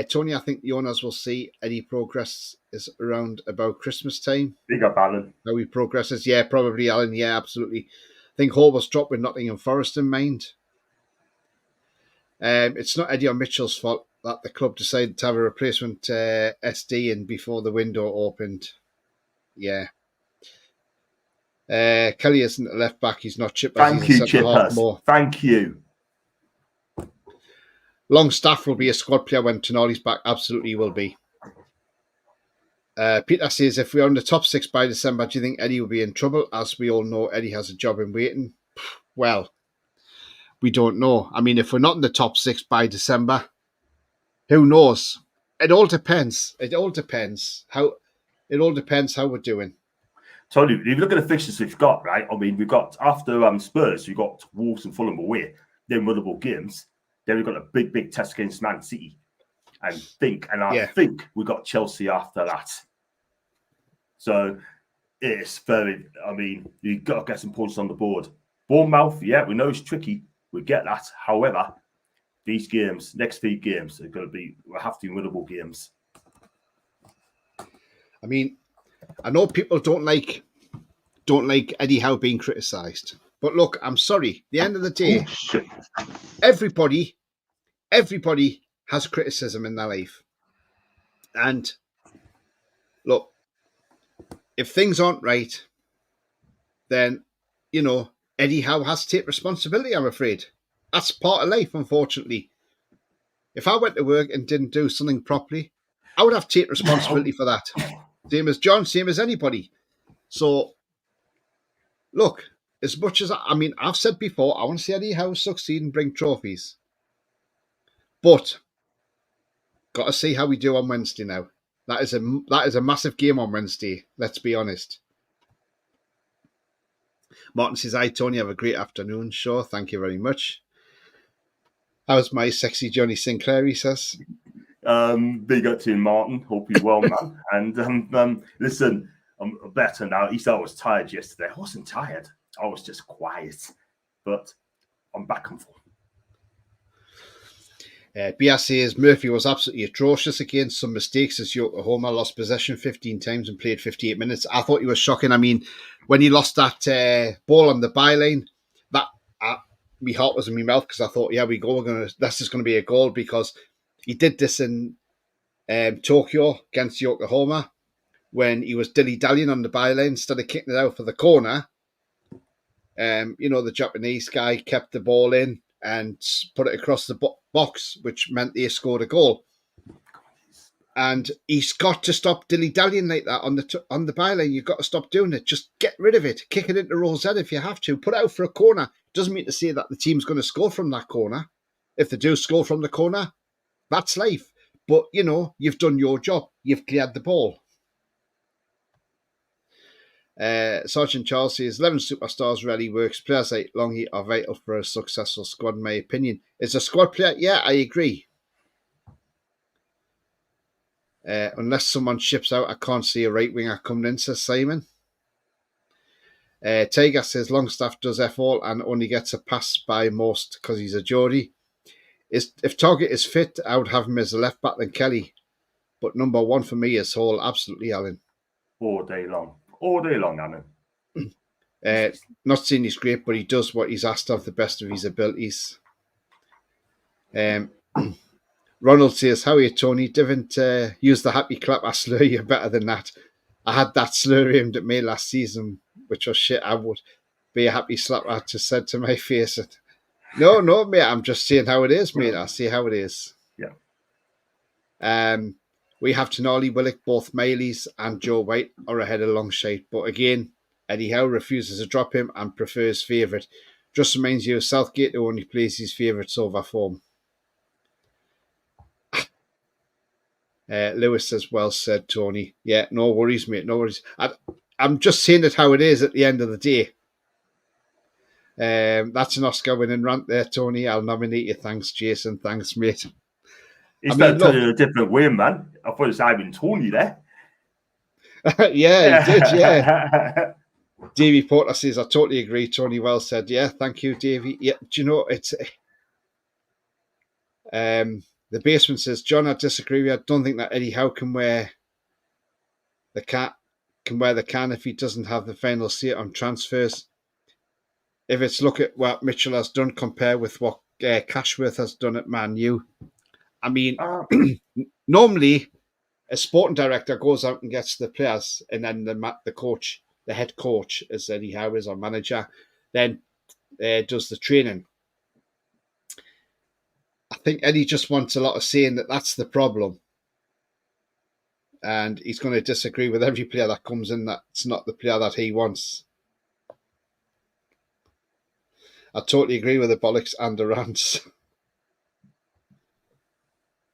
[SPEAKER 1] Tony, I think the owners will see Eddie progress is around about Christmas time.
[SPEAKER 2] Big up, Alan.
[SPEAKER 1] How he progresses. Yeah, probably, Alan. Yeah, absolutely. I think Hall was dropped with Nottingham Forest in mind. It's not Eddie or Mitchell's fault that the club decided to have a replacement SD in before the window opened. Yeah. Kelly isn't a left back. He's not Chippers.
[SPEAKER 2] Thank you, Chippers. Thank you.
[SPEAKER 1] Longstaff will be a squad player when Tonali's back. Absolutely will be. Peter says, if we're on the top 6 by December, do you think Eddie will be in trouble? As we all know, Eddie has a job in waiting. Well, we don't know. I mean, if we're not in the top 6 by December, who knows? It all depends. It all depends how we're doing.
[SPEAKER 2] Tony, if you look at the fixtures we've got, right? I mean, we've got after Spurs, we've got Wolves and Fulham away. They're winnable games. Then we've got a big test against Man City. I think we got Chelsea after that. So it's very, I mean, you've got to get some points on the board. Bournemouth, yeah, we know it's tricky. We get that. However, these games, next 3 games, are going to be, we have to be winnable games.
[SPEAKER 1] I mean, I know people don't like Eddie Howe being criticised, but look, I'm sorry. At the end of the day,
[SPEAKER 2] Oh, shit.
[SPEAKER 1] everybody has criticism in their life, and look, if things aren't right, then Eddie Howe has to take responsibility. I'm afraid that's part of life, unfortunately. If I went to work and didn't do something properly, I would have to take responsibility for that. Same as John, same as anybody. So, look, as much as I've said before, I want to see Eddie Howe succeed and bring trophies. But got to see how we do on Wednesday now. That is a massive game on Wednesday, let's be honest. Martin says, hi, Tony, have a great afternoon. Sure, thank you very much. How's my sexy Johnny Sinclair, he says.
[SPEAKER 2] Big up to you, Martin. Hope you're well, man. And listen, I'm better now. He said I was tired yesterday. I wasn't tired. I was just quiet. But I'm back and forth.
[SPEAKER 1] BR says Murphy was absolutely atrocious again. Some mistakes as Yokohama lost possession 15 times and played 58 minutes. I thought he was shocking. I mean, when he lost that ball on the byline, that my heart was in my mouth because I thought, yeah, we go. This is going to be a goal because he did this in Tokyo against Yokohama when he was dilly-dallying on the byline instead of kicking it out for the corner. The Japanese guy kept the ball in and put it across the box, which meant they scored a goal. And he's got to stop dilly-dallying like that on the byline. You've got to stop doing it. Just get rid of it. Kick it into Rosette if you have to. Put it out for a corner. Doesn't mean to say that the team's going to score from that corner. If they do score from the corner, that's life. But, you've done your job. You've cleared the ball. Sergeant Charles says 11 superstars rarely works. Players like Longy are vital for a successful squad, in my opinion. Is a squad player? Yeah, I agree. Unless someone ships out, I can't see a right winger coming in, says Simon. Tiger says Longstaff does F all and only gets a pass by most because he's a Geordie. If Target is fit, I would have him as a left back than Kelly. But number one for me is Hall. Absolutely, Alan.
[SPEAKER 2] All day long, Alan.
[SPEAKER 1] Not saying he's great, but he does what he's asked of the best of his abilities. Ronald says, how are you, Tony? Didn't use the happy clap. I slur you better than that. I had that slur aimed at me last season, which was shit. I would be a happy slap. I just said to my face, no, mate, I'm just saying how it is, mate. I see how it is.
[SPEAKER 2] Yeah.
[SPEAKER 1] We have Tonali, Willock, both Miley's and Joe White are ahead of Longshade. But again, Eddie Howe refuses to drop him and prefers favourite. Just reminds you of Southgate, who only plays his favourites over form. Lewis says, well said, Tony. Yeah, no worries, mate, no worries. I'm just saying it how it is at the end of the day. That's an Oscar-winning rant there, Tony. I'll nominate you. Thanks, Jason. Thanks, mate.
[SPEAKER 2] It's not turning in a different way, man. I thought it was Ivan Tony there.
[SPEAKER 1] Yeah, he did, yeah. Davey Porter says, I totally agree, Tony. Well said. Yeah, thank you, Davey. Yeah, do you know, it's... The basement says, John, I disagree with you. I don't think that Eddie Howe can wear the can if he doesn't have the final say on transfers. If it's look at what Mitchell has done, compare with what Cashworth has done at Man U. I mean, normally a sporting director goes out and gets the players, and then the coach, the head coach, as Eddie Howe is, or manager, then does the training. I think Eddie just wants a lot of saying that's the problem. And he's going to disagree with every player that comes in that's not the player that he wants. I totally agree with the bollocks and the rants.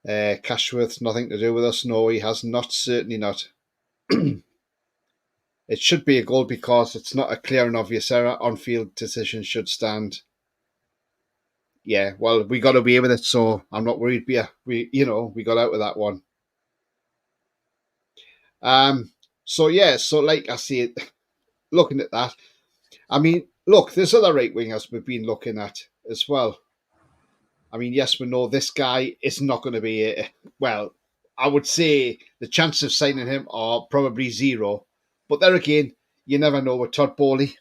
[SPEAKER 1] Cashworth's nothing to do with us. No, he has not. Certainly not. It should be a goal because it's not a clear and obvious error. On-field decision should stand. Yeah, well, we got away with it, so I'm not worried. We got out with that one. So like I say, looking at that, I mean, look, there's other right wingers we've been looking at as well. I mean, yes, we know this guy is not going to be well, I would say the chances of signing him are probably zero. But there again, you never know with Todd Bowley.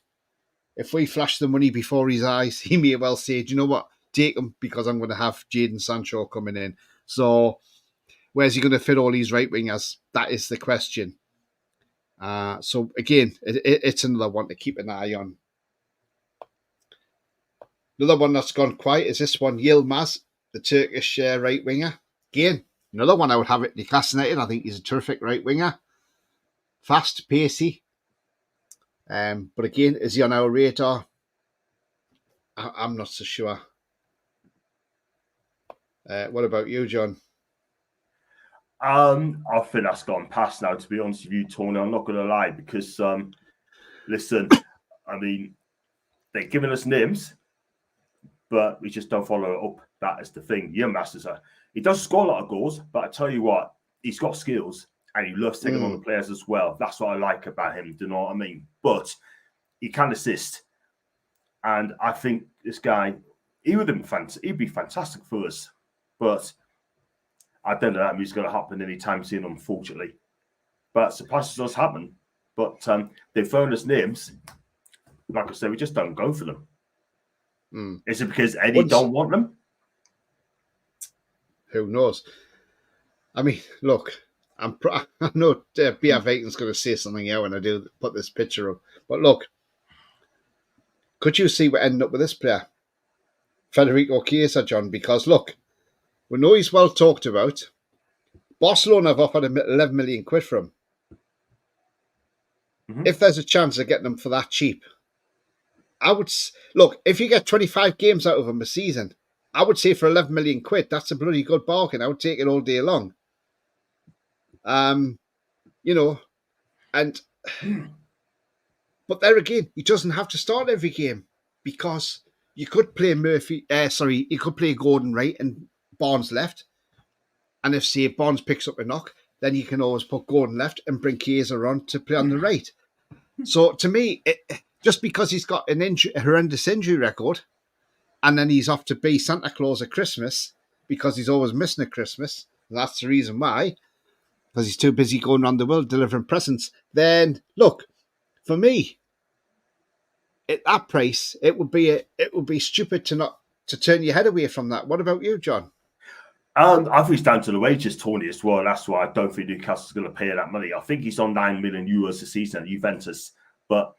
[SPEAKER 1] If we flash the money before his eyes, he may well say, do you know what? Take him because I'm going to have Jadon Sancho coming in. So where's he going to fit all these right wingers? That is the question. So again, it's another one to keep an eye on. Another one that's gone quiet is this one, Yilmaz, the Turkish right winger. Again, another one I would have at Newcastle United. I think he's a terrific right winger. Fast, pacey. But again, is he on our radar? I'm not so sure. What about you, John?
[SPEAKER 2] I think that's gone past now, to be honest with you, Tony. I'm not going to lie, because, listen, I mean, they're giving us names, but we just don't follow it up. That is the thing. Yilmaz, he does score a lot of goals, but I tell you what, he's got skills, and he loves taking on the players as well. That's what I like about him, do you know what I mean? But he can assist. And I think this guy, he'd be fantastic for us. But I don't know that is going to happen anytime soon, unfortunately. But surprises does happen. But they've thrown us names. Like I said, we just don't go for them. Is it because Eddie don't want them?
[SPEAKER 1] Who knows? I mean, look, I know BR Viking's going to say something here when I do put this picture up. But look, could you see what ended up with this player? Federico Chiesa, John, because look, we know he's well talked about. Barcelona have offered him 11 million quid for him. If there's a chance of getting him for that cheap, I would look, if you get 25 games out of him a season, I would say for 11 million quid, that's a bloody good bargain. I would take it all day long. You know, and but there again, he doesn't have to start every game, because you could play you could play Gordon right and Barnes left. And if, say, Barnes picks up a knock, then you can always put Gordon left and bring Chiesa on to play on the right. So to me, just because he's got a horrendous injury record, and then he's off to be Santa Claus at Christmas because he's always missing at Christmas, and that's the reason why, because he's too busy going around the world delivering presents, then look, for me, at that price, it would be stupid to turn your head away from that. What about you, John?
[SPEAKER 2] I think it's down to the wages, Tony, as well. That's why I don't think Newcastle's going to pay that money. I think he's on €9 million a season at Juventus, but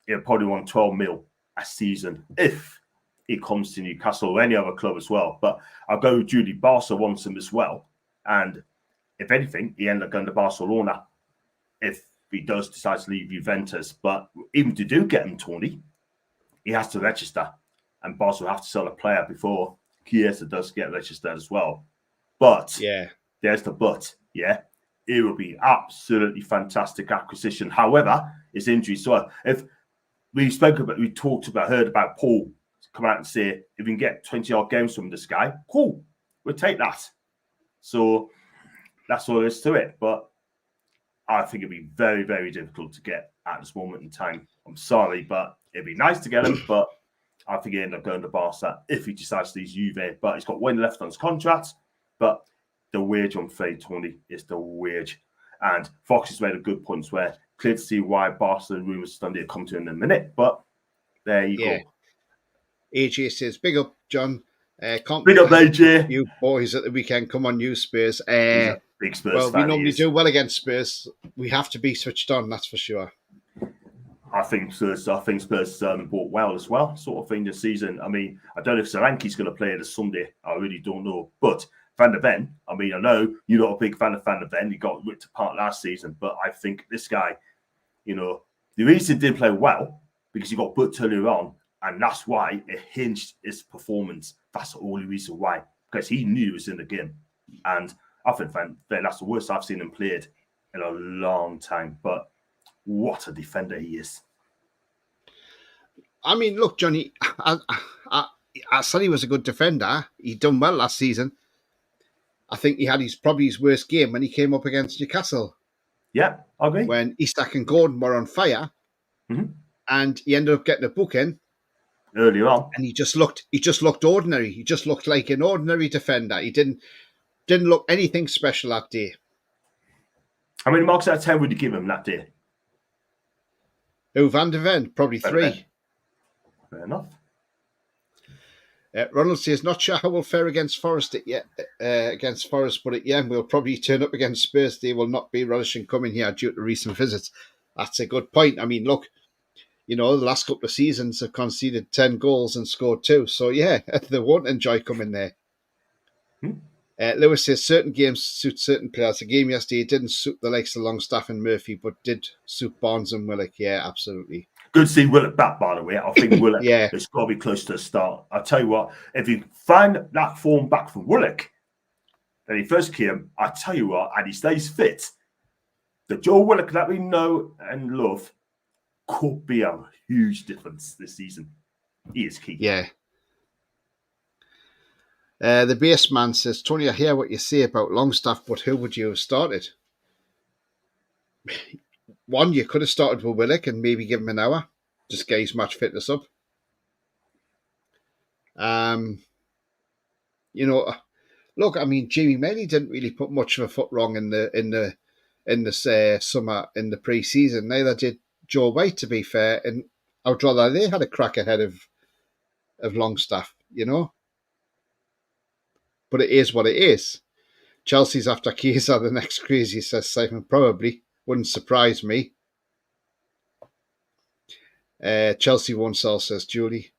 [SPEAKER 2] he'll probably want 12 mil a season if he comes to Newcastle or any other club as well. But I'll go with Judy. Barca wants him as well. And if anything, he ended up going to Barcelona if he does decide to leave Juventus. But even to do get him, Tony, he has to register. And Barca will have to sell a player before Chiesa does get registered as well. But there's the but. Yeah, it will be absolutely fantastic acquisition. However, it's injuries. So if heard about Paul come out and say, if we can get 20-odd games from this guy, cool, we'll take that. So that's all there is to it. But I think it'd be very, very difficult to get at this moment in time. I'm sorry, but it'd be nice to get him. But I think he ended up going to Barca if he decides to leave Juve. But he's got one left on his contract. But the wage on Fade, Tony, is the wage. And Fox has made a good point where clear to see why Barcelona rumours Sunday come to in a minute. But there you go.
[SPEAKER 1] AJ says, big up, John.
[SPEAKER 2] Big up, AJ.
[SPEAKER 1] You boys at the weekend. Come on, you Spurs.
[SPEAKER 2] Big Spurs fan.
[SPEAKER 1] We normally do well against Spurs. We have to be switched on, that's for sure.
[SPEAKER 2] I think Spurs bought well as well, sort of thing this season. I mean, I don't know if Solanke's going to play this Sunday. I really don't know. But Van der Ven, I mean, I know you're not a big fan of Van der Ven. He got ripped apart last season. But I think this guy, the reason he didn't play well, because he got booked earlier on. And that's why it hinged his performance. That's the only reason why. Because he knew he was in the game. And I think that's the worst I've seen him played in a long time. But what a defender he is.
[SPEAKER 1] I mean, look, Johnny, I said he was a good defender. He done well last season. I think he had probably his worst game when he came up against Newcastle.
[SPEAKER 2] Yeah, I agree.
[SPEAKER 1] When Isak and Gordon were on fire, and he ended up getting a booking
[SPEAKER 2] earlier on,
[SPEAKER 1] and he just looked ordinary. He just looked like an ordinary defender. He didn't look anything special that day.
[SPEAKER 2] How many marks out of 10 would you give him that day?
[SPEAKER 1] Who, Van de Ven? Probably 3.
[SPEAKER 2] Fair enough.
[SPEAKER 1] Ronald says, not sure how we'll fare against Forest but at Yen we'll probably turn up against Spurs. They will not be relishing coming here due to recent visits. That's a good point. I mean, look, the last couple of seasons have conceded 10 goals and scored 2. So, yeah, they won't enjoy coming there. Lewis says, certain games suit certain players. The game yesterday didn't suit the likes of Longstaff and Murphy, but did suit Barnes and Willock. Yeah, absolutely.
[SPEAKER 2] Good to see Willock back, by the way. I think Willock has got to be close to the start. I'll tell you what, if you find that form back from Willock, then he first came, I tell you what, and he stays fit, the Joe Willock that we know and love could be a huge difference this season. He is key.
[SPEAKER 1] Yeah. The base man says, Tony, I hear what you say about Longstaff, but who would you have started? One, you could have started with Willock and maybe give him an hour. Just get his match fitness up. Look, I mean, Jamie Mendy didn't really put much of a foot wrong in the summer in the pre-season. Neither did Joe White, to be fair. And I would rather they had a crack ahead of Longstaff, But it is what it is. Chelsea's after Chiesa the next crazy, says Simon. Probably. Wouldn't surprise me. Chelsea won't sell, says Julie.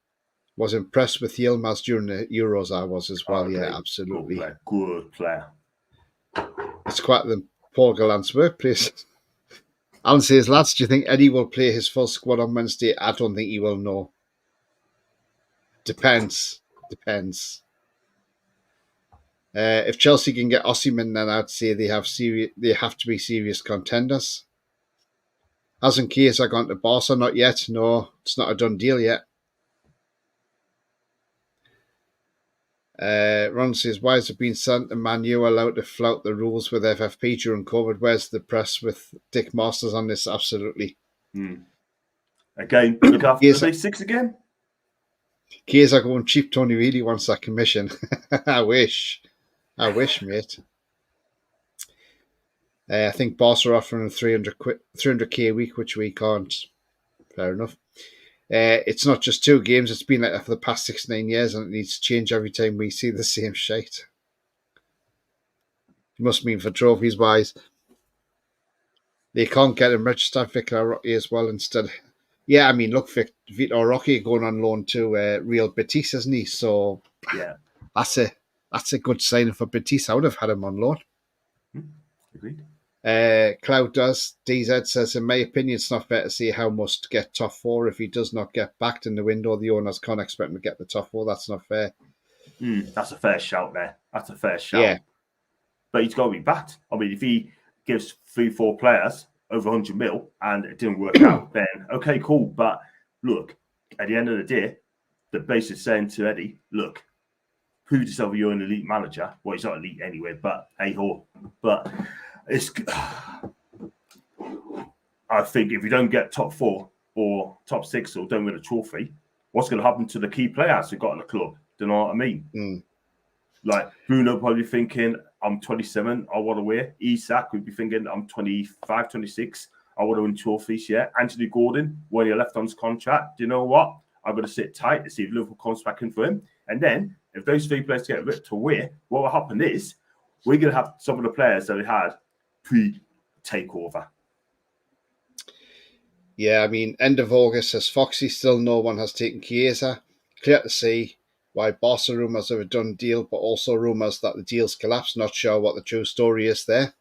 [SPEAKER 1] Was impressed with Yilmaz during the Euros, I was as well. Yeah, absolutely.
[SPEAKER 2] Good player.
[SPEAKER 1] It's quite the Paul Gallant's workplace. Alan says, lads, do you think Eddie will play his full squad on Wednesday? I don't think he will, no. Depends. If Chelsea can get Osimhen, then I'd say they have to be serious contenders. Hasn't Chiesa gone to Barca? Not yet. No, it's not a done deal yet. Ron says, why has it been sent to Man U allowed to flout the rules with FFP during COVID? Where's the press with Dick Masters on this? Absolutely.
[SPEAKER 2] Again, look after the big 6 again.
[SPEAKER 1] Chiesa going cheap. Tony really wants that commission. I wish, mate. I think Barca are offering 300k a week, which we can't. Fair enough. It's not just 2 games. It's been like that for the past 6-9 years, and it needs to change every time we see the same shite. It must mean for trophies wise, they can't get him registered. Victor Roque as well instead. Yeah, I mean, look, Vitor Roque going on loan to Real Betis, isn't he? So
[SPEAKER 2] yeah,
[SPEAKER 1] that's a good signing for Betis. I would have had him on loan.
[SPEAKER 2] Agreed.
[SPEAKER 1] Cloud DZ says, in my opinion, it's not fair to see how must get top 4 if he does not get backed in the window. The owners can't expect him to get the top 4. That's not fair.
[SPEAKER 2] That's a fair shout there. That's a fair shout.
[SPEAKER 1] Yeah.
[SPEAKER 2] But he's got to be backed. I mean, if he gives 3-4 players over 100 mil and it didn't work out, then okay, cool. But look, at the end of the day, the base is saying to Eddie, look, prove yourself you're an elite manager. Well, he's not elite anyway, but hey-ho. But it's, I think if you don't get top 4 or top 6 or don't win a trophy, what's going to happen to the key players who got in the club? Do you know what I mean? Like Bruno probably thinking, I'm 27, I want to win. Isak would be thinking, I'm 25, 26, I want to win trophies. Yeah. Anthony Gordon, when he left on his contract, do you know what? I'm going to sit tight to see if Liverpool comes back in for him. And then if those 3 players get ripped away, what will happen is we're going to have some of the players that we had pre-takeover.
[SPEAKER 1] Yeah, I mean, end of August, says Foxy, still no one has taken Chiesa. Clear to see why Barca rumours of a done deal, but also rumours that the deal's collapsed. Not sure what the true story is there.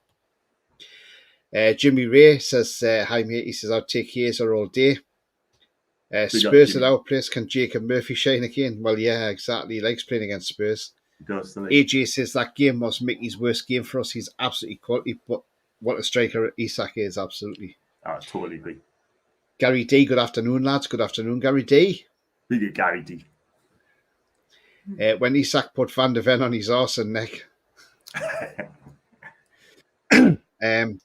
[SPEAKER 1] Jimmy Ray says, hi mate, he says, I'll take Chiesa all day. Spurs at our place, can Jacob Murphy shine again? Well, yeah, exactly. He likes playing against Spurs.
[SPEAKER 2] He does, doesn't he?
[SPEAKER 1] AJ says that game was Mickey's worst game for us. He's absolutely quality, but what a striker Isak is, absolutely.
[SPEAKER 2] I totally agree.
[SPEAKER 1] Gary D, good afternoon, lads. Good afternoon, Gary D.
[SPEAKER 2] Look at Gary D.
[SPEAKER 1] When Isak put Van de Ven on his arse and neck. Do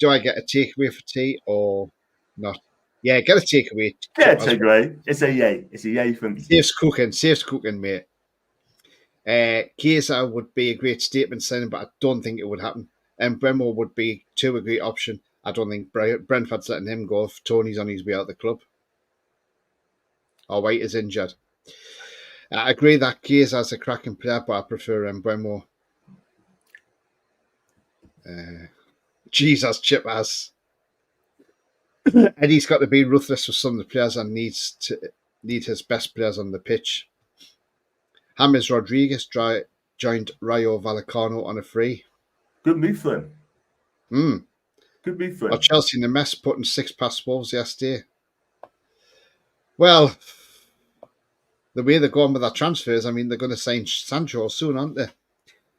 [SPEAKER 1] I get a takeaway for tea or not? Yeah, get a takeaway.
[SPEAKER 2] Yeah, takeaway. It's a yay. It's a yay for me.
[SPEAKER 1] Saves cooking, mate. Chiesa would be a great statement signing, but I don't think it would happen. And Bremo would be too a great option. I don't think Brentford's letting him go if Tony's on his way out of the club. Or White is injured. I agree that Chiesa's a cracking player, but I prefer Mbeumo. Jesus, Chip has. Eddie's got to be ruthless with some of the players and need his best players on the pitch. James Rodriguez joined Rayo Vallecano on a free.
[SPEAKER 2] Good move for him. Good move for him.
[SPEAKER 1] Or Chelsea in the mess putting 6 past Wolves yesterday. Well, the way they're going with their transfers, I mean, they're going to sign Sancho soon, aren't they?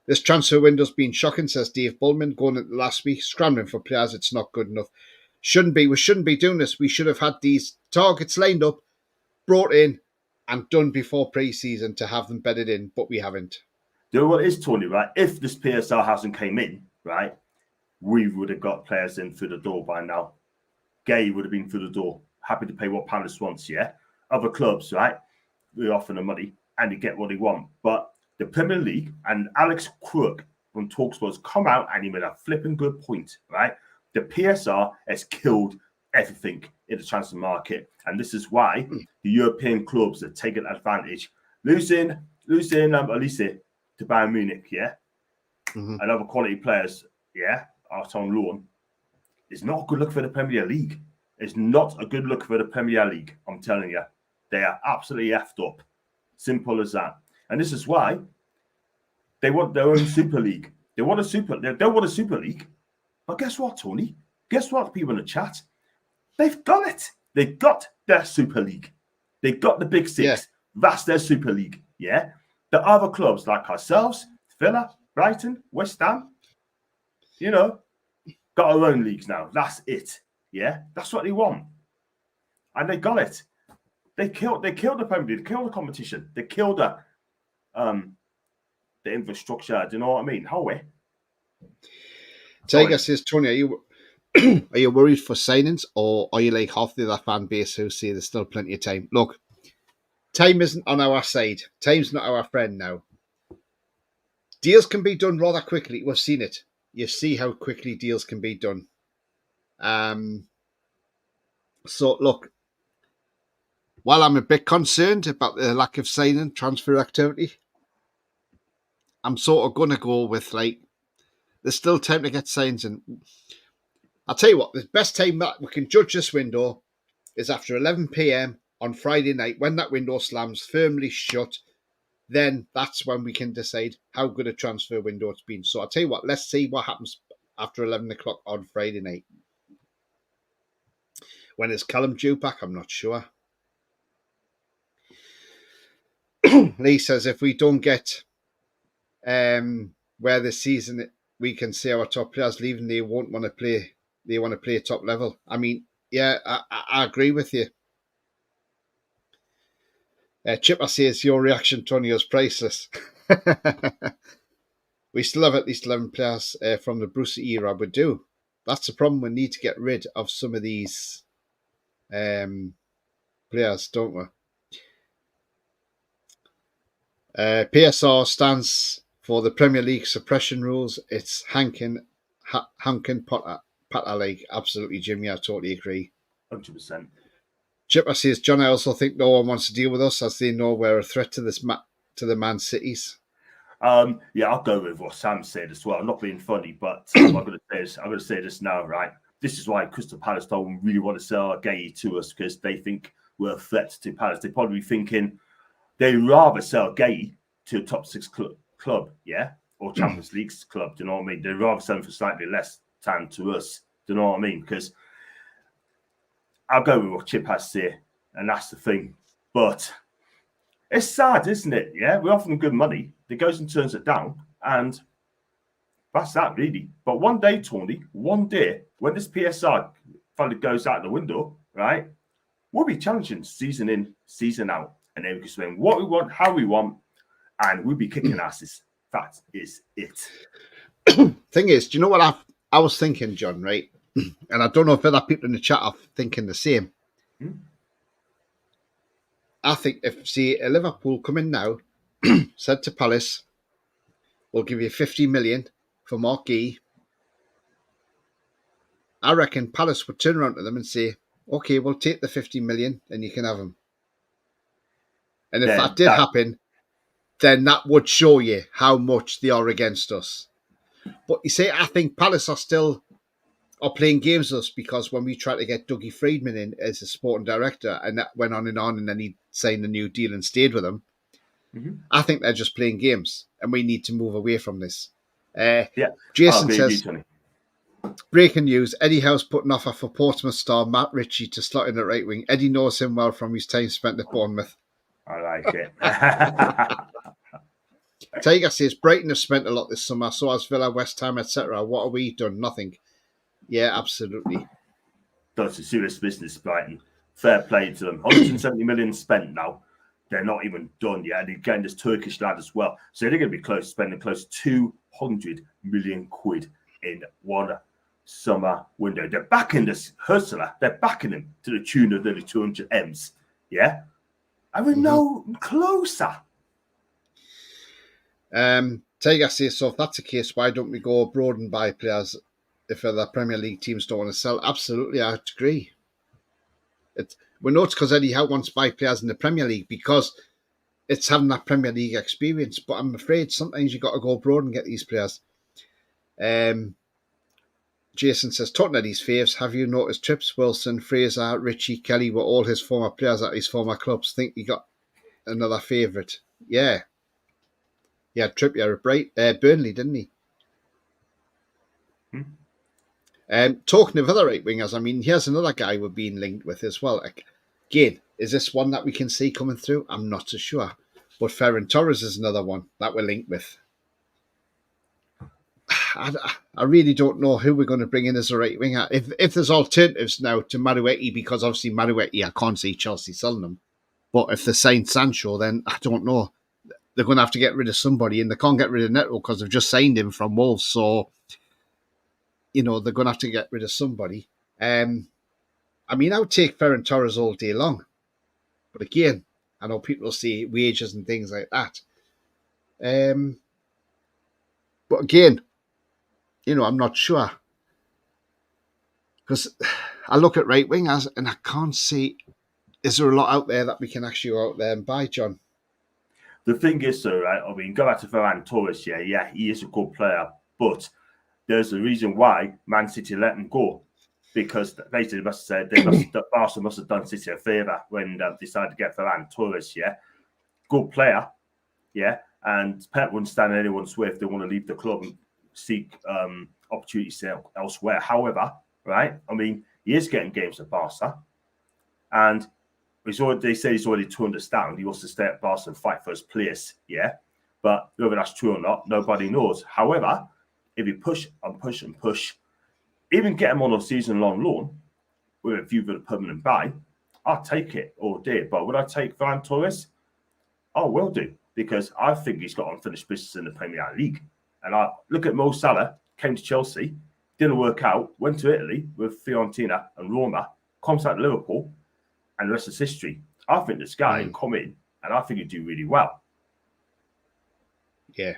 [SPEAKER 1] This transfer window's been shocking, says Dave Bullman, going into last week, scrambling for players. It's not good enough. We shouldn't be doing this. We should have had these targets lined up, brought in, and done before pre-season to have them bedded in, but we haven't.
[SPEAKER 2] Do you know what it is, Tony, right? If this PSR hasn't came in, right, we would have got players in through the door by now. Gay would have been through the door, happy to pay what Palace wants, yeah? Other clubs, right, we offer them money and they get what they want. But the Premier League and Alex Crook from TalkSport's come out and he made a flipping good point, right? The PSR has killed everything in the transfer market. And this is why the European clubs are taking advantage. Losing Elise to Bayern Munich, yeah? And other quality players, yeah, out on loan. It's not a good look for the Premier League. It's not a good look for the Premier League, I'm telling you. They are absolutely effed up. Simple as that. And this is why they want their own Super League. They don't want a Super League. But guess what, Tony? Guess what, people in the chat? They've got it. They've got their Super League. They've got the Big Six. Yeah. That's their Super League, yeah? The other clubs like ourselves, Villa, Brighton, West Ham, you know, got our own leagues now. That's it, yeah? That's what they want. And they got it. They killed the Premier League. They killed the competition. They killed the infrastructure. Do you know what I mean? How we?
[SPEAKER 1] Tiger says, Tony, are you worried for signings, or are you like half the other fan base who say there's still plenty of time? Look, time isn't on our side. Time's not our friend now. Deals can be done rather quickly. We've seen it. You see how quickly deals can be done. So, look, while I'm a bit concerned about the lack of signing transfer activity, I'm sort of going to go with, like, there's still time to get signs. And I'll tell you what, the best time that we can judge this window is after 11 p.m. on Friday night. When that window slams firmly shut, then that's when we can decide how good a transfer window it's been. So I'll tell you what, let's see what happens after 11 o'clock on Friday night. When is Callum due back? I'm not sure. Lee says if we don't get where this season we can see our top players leaving, they won't want to play. They want to play top level. I mean, yeah, I agree with you. Chipper says your reaction, Tony, is priceless. We still have at least 11 players from the Bruce era. We do. That's the problem. We need to get rid of some of these players, don't we? PSR stands for the Premier League suppression rules. It's Hankin Potter League. Absolutely, Jimmy. I totally agree.
[SPEAKER 2] 100%.
[SPEAKER 1] Chipper says, John, I also think no one wants to deal with us as they know we're a threat to to the Man Cities.
[SPEAKER 2] Yeah, I'll go with what Sam said as well. I'm not being funny, but I'm going to say this now, right? This is why Crystal Palace don't really want to sell Gay to us, because they think we're a threat to Palace. They're probably thinking they'd rather sell Gay to a top 6 club, yeah? Or Champions League club, do you know what I mean? They'd rather sell him for slightly less than to us, do you know what I mean? Because I'll go with what Chip has to say, and that's the thing. But it's sad, isn't it? Yeah, we offer them good money. They goes and turns it down, and that's that, really. But one day, Tony, when this PSR finally goes out the window, right, we'll be challenging season in, season out, and then we can swing what we want, how we want, and we'll be kicking asses. That is it.
[SPEAKER 1] Thing is, do you know what I was thinking, John, right? And I don't know if other people in the chat are thinking the same. I think if, say, a Liverpool come in now, said to Palace, we'll give you 50 million for Mark Gee, I reckon Palace would turn around to them and say, okay, we'll take the 50 million and you can have them. And if that did happen, then that would show you how much they are against us. But you see, I think Palace are playing games with us because when we tried to get Dougie Friedman in as a sporting director and that went on, and then he signed a new deal and stayed with them, I think they're just playing games and we need to move away from this. Jason says, breaking news, Eddie Howe's put an offer for Portsmouth star Matt Ritchie to slot in at right wing. Eddie knows him well from his time spent at Bournemouth.
[SPEAKER 2] I like it.
[SPEAKER 1] Tiger says, Brighton have spent a lot this summer, so has Villa, West Ham, etc. What have we done? Nothing. Yeah, absolutely.
[SPEAKER 2] That's a serious business, Brighton. Fair play to them. 170 million spent now. They're not even done yet. They're getting this Turkish lad as well. So they're going to be spending close to 200 million quid in one summer window. They're backing this Hustler. They're backing him to the tune of nearly 200 M's. Yeah? And we're no closer.
[SPEAKER 1] Tiger says, so if that's the case, why don't we go abroad and buy players if other Premier League teams don't want to sell? Absolutely, I agree. We know it's because Eddie Howe wants to buy players in the Premier League because it's having that Premier League experience. But I'm afraid sometimes you've got to go abroad and get these players. Jason says, talking Eddie's faves, have you noticed Trips, Wilson, Fraser, Ritchie, Kelly were all his former players at his former clubs? Think he got another favourite? Yeah. Yeah, Trippier at Burnley, didn't he? Talking of other right wingers, I mean, here's another guy we're being linked with as well. Again, is this one that we can see coming through? I'm not so sure. But Ferran Torres is another one that we're linked with. I really don't know who we're going to bring in as a right winger. If there's alternatives now to Marouetti, because obviously Marouetti, I can't see Chelsea selling them. But if they sign Sancho, then I don't know. They're going to have to get rid of somebody, and they can't get rid of Neto because they've just signed him from Wolves. So, they're going to have to get rid of somebody. I mean, I would take Ferran Torres all day long. But again, I know people say wages and things like that. But again, I'm not sure. Because I look at right wingers and I can't see, is there a lot out there that we can actually go out there and buy, John?
[SPEAKER 2] The thing is, though, right? I mean, go back to Ferran Torres, yeah, he is a good player, but there's a reason why Man City let him go, because basically Barca must have done City a favour when they decided to get Ferran Torres, yeah, good player, yeah, and Pep wouldn't stand in anyone's way if they want to leave the club and seek opportunities elsewhere. However, right, I mean, he is getting games at Barca, and they say he's already 200 down. He wants to stay at Barca and fight for his place, yeah. But whether that's true or not, nobody knows. However, if you push and push and push, even get him on a season-long loan with a view for a permanent buy, I'll take it all day. But would I take Ferran Torres? I will do, because I think he's got unfinished business in the Premier League. And I look at Mo Salah, came to Chelsea, didn't work out, went to Italy with Fiorentina and Roma, comes out to Liverpool, and the rest is history. I think this guy can come in, and I think he'd do really well.
[SPEAKER 1] Yeah.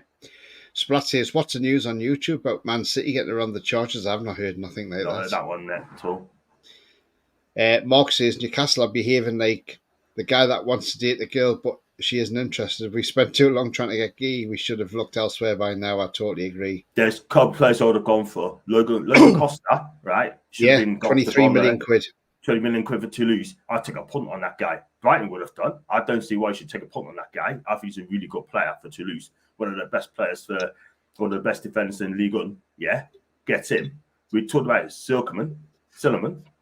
[SPEAKER 1] Splat says, what's the news on YouTube about Man City getting around the charges? I've not heard nothing like that.
[SPEAKER 2] That one there at all.
[SPEAKER 1] Mark says, Newcastle are behaving like the guy that wants to date the girl, but she isn't interested. We spent too long trying to get Guy. We should have looked elsewhere by now. I totally agree.
[SPEAKER 2] There's a couple players I would have gone for. Logan Costa, right?
[SPEAKER 1] Yeah, 23 million quid.
[SPEAKER 2] 20 million quid for Toulouse. I'd take a punt on that guy. Brighton would have done. I don't see why you should take a punt on that guy. I think he's a really good player for Toulouse. One of the best players one of the best defenders in Ligue 1. Yeah, get him. We talked about Silkerman,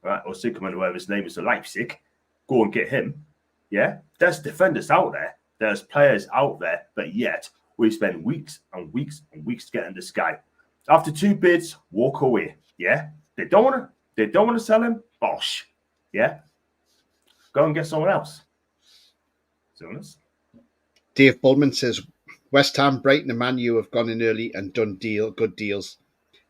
[SPEAKER 2] right? Or Silkerman, whatever his name is, at Leipzig. Go and get him. Yeah, there's defenders out there. There's players out there, but yet we spend weeks and weeks and weeks getting this guy. After 2 bids, walk away. Yeah, they don't want to sell him. Bosh. Yeah, go and get someone else.
[SPEAKER 1] Dave Bullman says, West Ham, Brighton and Man U have gone in early and done good deals.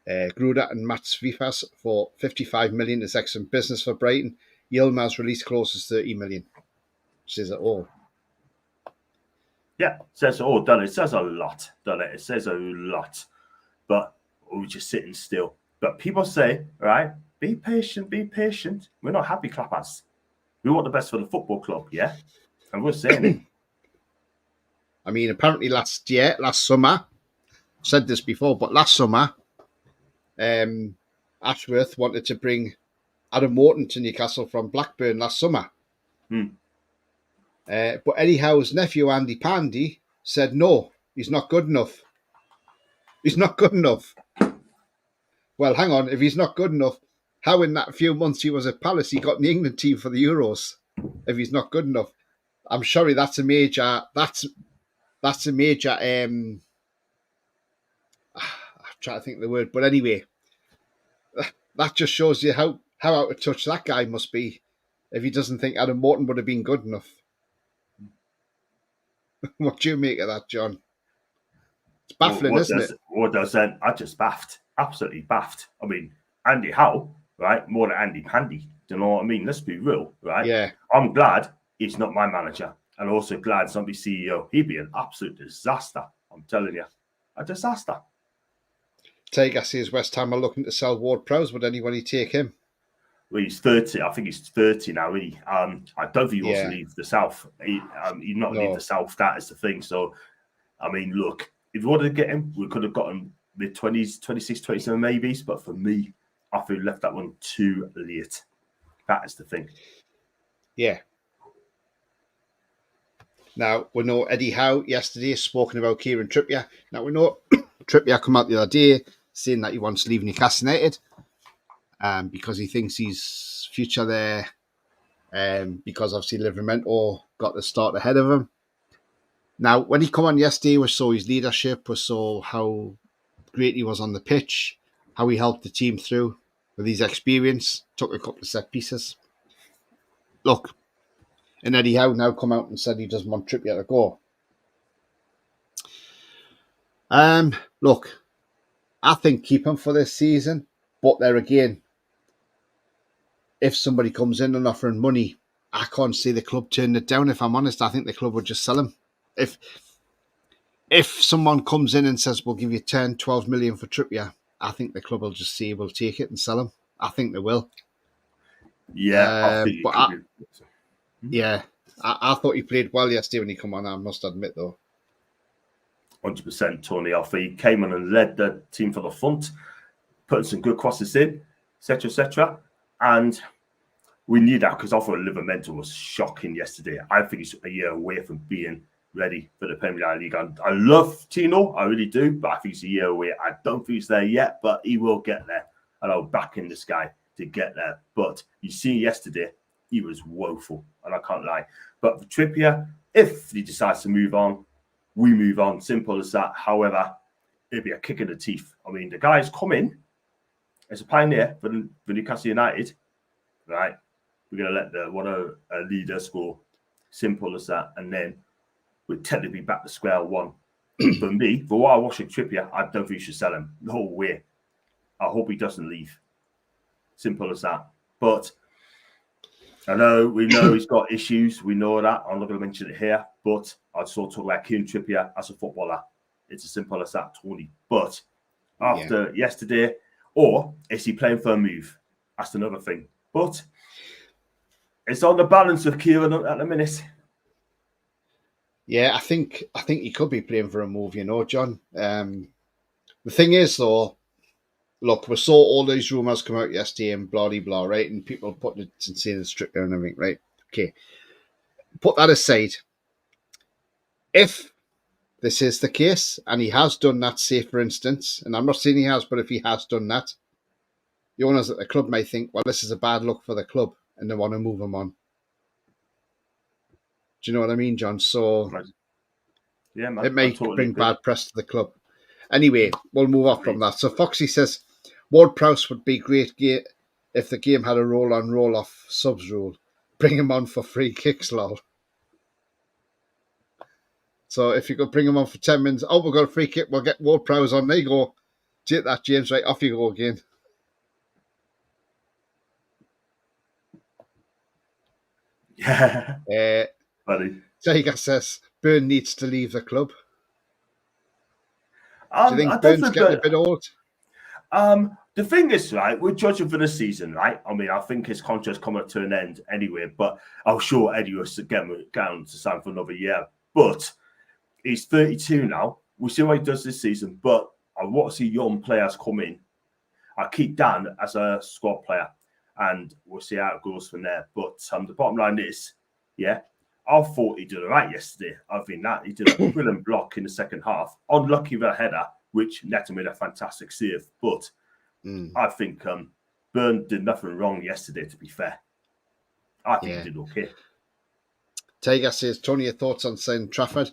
[SPEAKER 1] Gruda and Mats Vifas for 55 million is excellent business for Brighton. Yilmaz release clause is 30 million. Says it all.
[SPEAKER 2] Yeah, says it all, doesn't it? It says a lot, doesn't it? It says a lot. But we're just sitting still. But people say, right, Be patient, be patient. We're not happy clappers. We want the best for the football club, yeah? And we're saying it.
[SPEAKER 1] I mean, apparently last summer, I've said this before, but last summer, Ashworth wanted to bring Adam Morton to Newcastle from Blackburn last summer. But Eddie Howe's nephew, Andy Pandy, said, no, he's not good enough. He's not good enough. Well, hang on. If he's not good enough, how in that few months he was at Palace, he got in the England team for the Euros? If he's not good enough, I'm sorry, that's a major. That's a major. I'm trying to think of the word, but anyway, that just shows you how out of touch that guy must be if he doesn't think Adam Morton would have been good enough. What do you make of that, John? It's baffling, isn't it?
[SPEAKER 2] What does then? I just baffed, absolutely baffed. I mean, Andy Howe, right? More than Andy Pandy. Do you know what I mean? Let's be real, right?
[SPEAKER 1] Yeah.
[SPEAKER 2] I'm glad he's not my manager, and also glad he's not my CEO. He'd be an absolute disaster. I'm telling you, a disaster.
[SPEAKER 1] Tiger says West Ham are looking to sell Ward-Prowse. Would anybody take him?
[SPEAKER 2] Well, he's 30. I think he's 30 now, really. I don't think he wants to leave the South. He's not leave the South. That is the thing. So, I mean, look, if we wanted to get him, we could have got him mid-20s, 26, 27 maybes. But for me, I feel we left that one too late. That is the thing.
[SPEAKER 1] Yeah. Now, we know Eddie Howe yesterday has spoken about Kieran Trippier. Now, we know Trippier come out the other day saying that he wants to leave Newcastle United because he thinks his future there, because obviously Livramento got the start ahead of him. Now, when he come on yesterday, we saw his leadership, we saw how great he was on the pitch, how he helped the team through with his experience, took a couple of set pieces. Look, and Eddie Howe now come out and said he doesn't want Trippier to go. Look, I think keep him for this season, but there again, if somebody comes in and offering money, I can't see the club turning it down. If I'm honest, I think the club would just sell him. If someone comes in and says, we'll give you 10, 12 million for Trippier, I think the club will just say, we'll take it and sell him. I think they will.
[SPEAKER 2] Yeah,
[SPEAKER 1] I thought he played well yesterday when he come on, I must admit, though.
[SPEAKER 2] 100%, Tony Alfie. He came on and led the team for the front, putting some good crosses in, etc., etc. And we knew that because I thought Livramento was shocking yesterday. I think he's a year away from being ready for the Premier League. I love Tino, I really do, but I think he's a year away. I don't think he's there yet, but he will get there. And I'll back in this guy to get there. But you see yesterday, he was woeful, and I can't lie. But for Trippier, if he decides to move on, we move on. Simple as that. However, it'll be a kick in the teeth. I mean, the guy's come in as a pioneer for Newcastle United, right? We're going to let a leader score. Simple as that. And then we're technically back to square one. For me, for what I watch at Trippier, I don't think you should sell him. No way. I hope he doesn't leave. Simple as that. But we know he's got issues. We know that. I'm not going to mention it here, but I'd sort of talk about Kieran Trippier as a footballer. It's as simple as that, Tony. But after yesterday, or is he playing for a move? That's another thing. But it's on the balance of Kieran at the minute.
[SPEAKER 1] Yeah, I think he could be playing for a move, John. The thing is, though, look, we saw all these rumours come out yesterday and blah, blah, blah, right? And people putting it and saying it's Trippier and everything, right? Okay. Put that aside. If this is the case, and he has done that, say, for instance, and I'm not saying he has, but if he has done that, the owners at the club may think, well, this is a bad look for the club, and they want to move him on. Do you know what I mean, John? So
[SPEAKER 2] yeah, man,
[SPEAKER 1] it may bring bad press to the club. Anyway, we'll move off from that. So Foxy says, Ward-Prowse would be great if the game had a roll-on, roll-off subs rule. Bring him on for free kicks, lol. So if you could bring him on for 10 minutes, we've got a free kick, we'll get Ward-Prowse on. There you go. Take that, James. Right, off you go again.
[SPEAKER 2] Yeah. Buddy.
[SPEAKER 1] Tiger says, Byrne needs to leave the club. Do you think Byrne's getting a bit old?
[SPEAKER 2] The thing is, right, we're judging for the season, right? I mean, I think his contract's coming to an end anyway, but I'm sure Eddie will get him to sign for another year. But he's 32 now. We'll see what he does this season, but I want to see young players come in. I keep Dan as a squad player, and we'll see how it goes from there. But the bottom line is, yeah, I thought he did all right yesterday. I think that he did a brilliant block in the second half. Unlucky with a header, which Neto made a fantastic save. But I think Byrne did nothing wrong yesterday, to be fair. I think he did okay.
[SPEAKER 1] Tiger says, Tony, your thoughts on signing Trafford?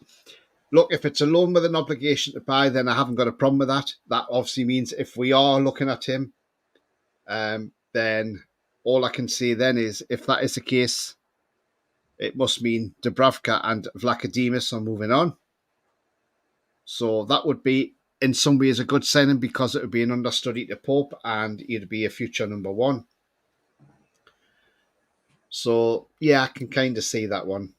[SPEAKER 1] Look, if it's a loan with an obligation to buy, then I haven't got a problem with that. That obviously means if we are looking at him, then all I can say then is if that is the case, it must mean Dubravka and Vlachodimos are moving on. So that would be in some ways a good signing because it would be an understudy to Pope and he'd be a future number one. So, yeah, I can kind of see that one.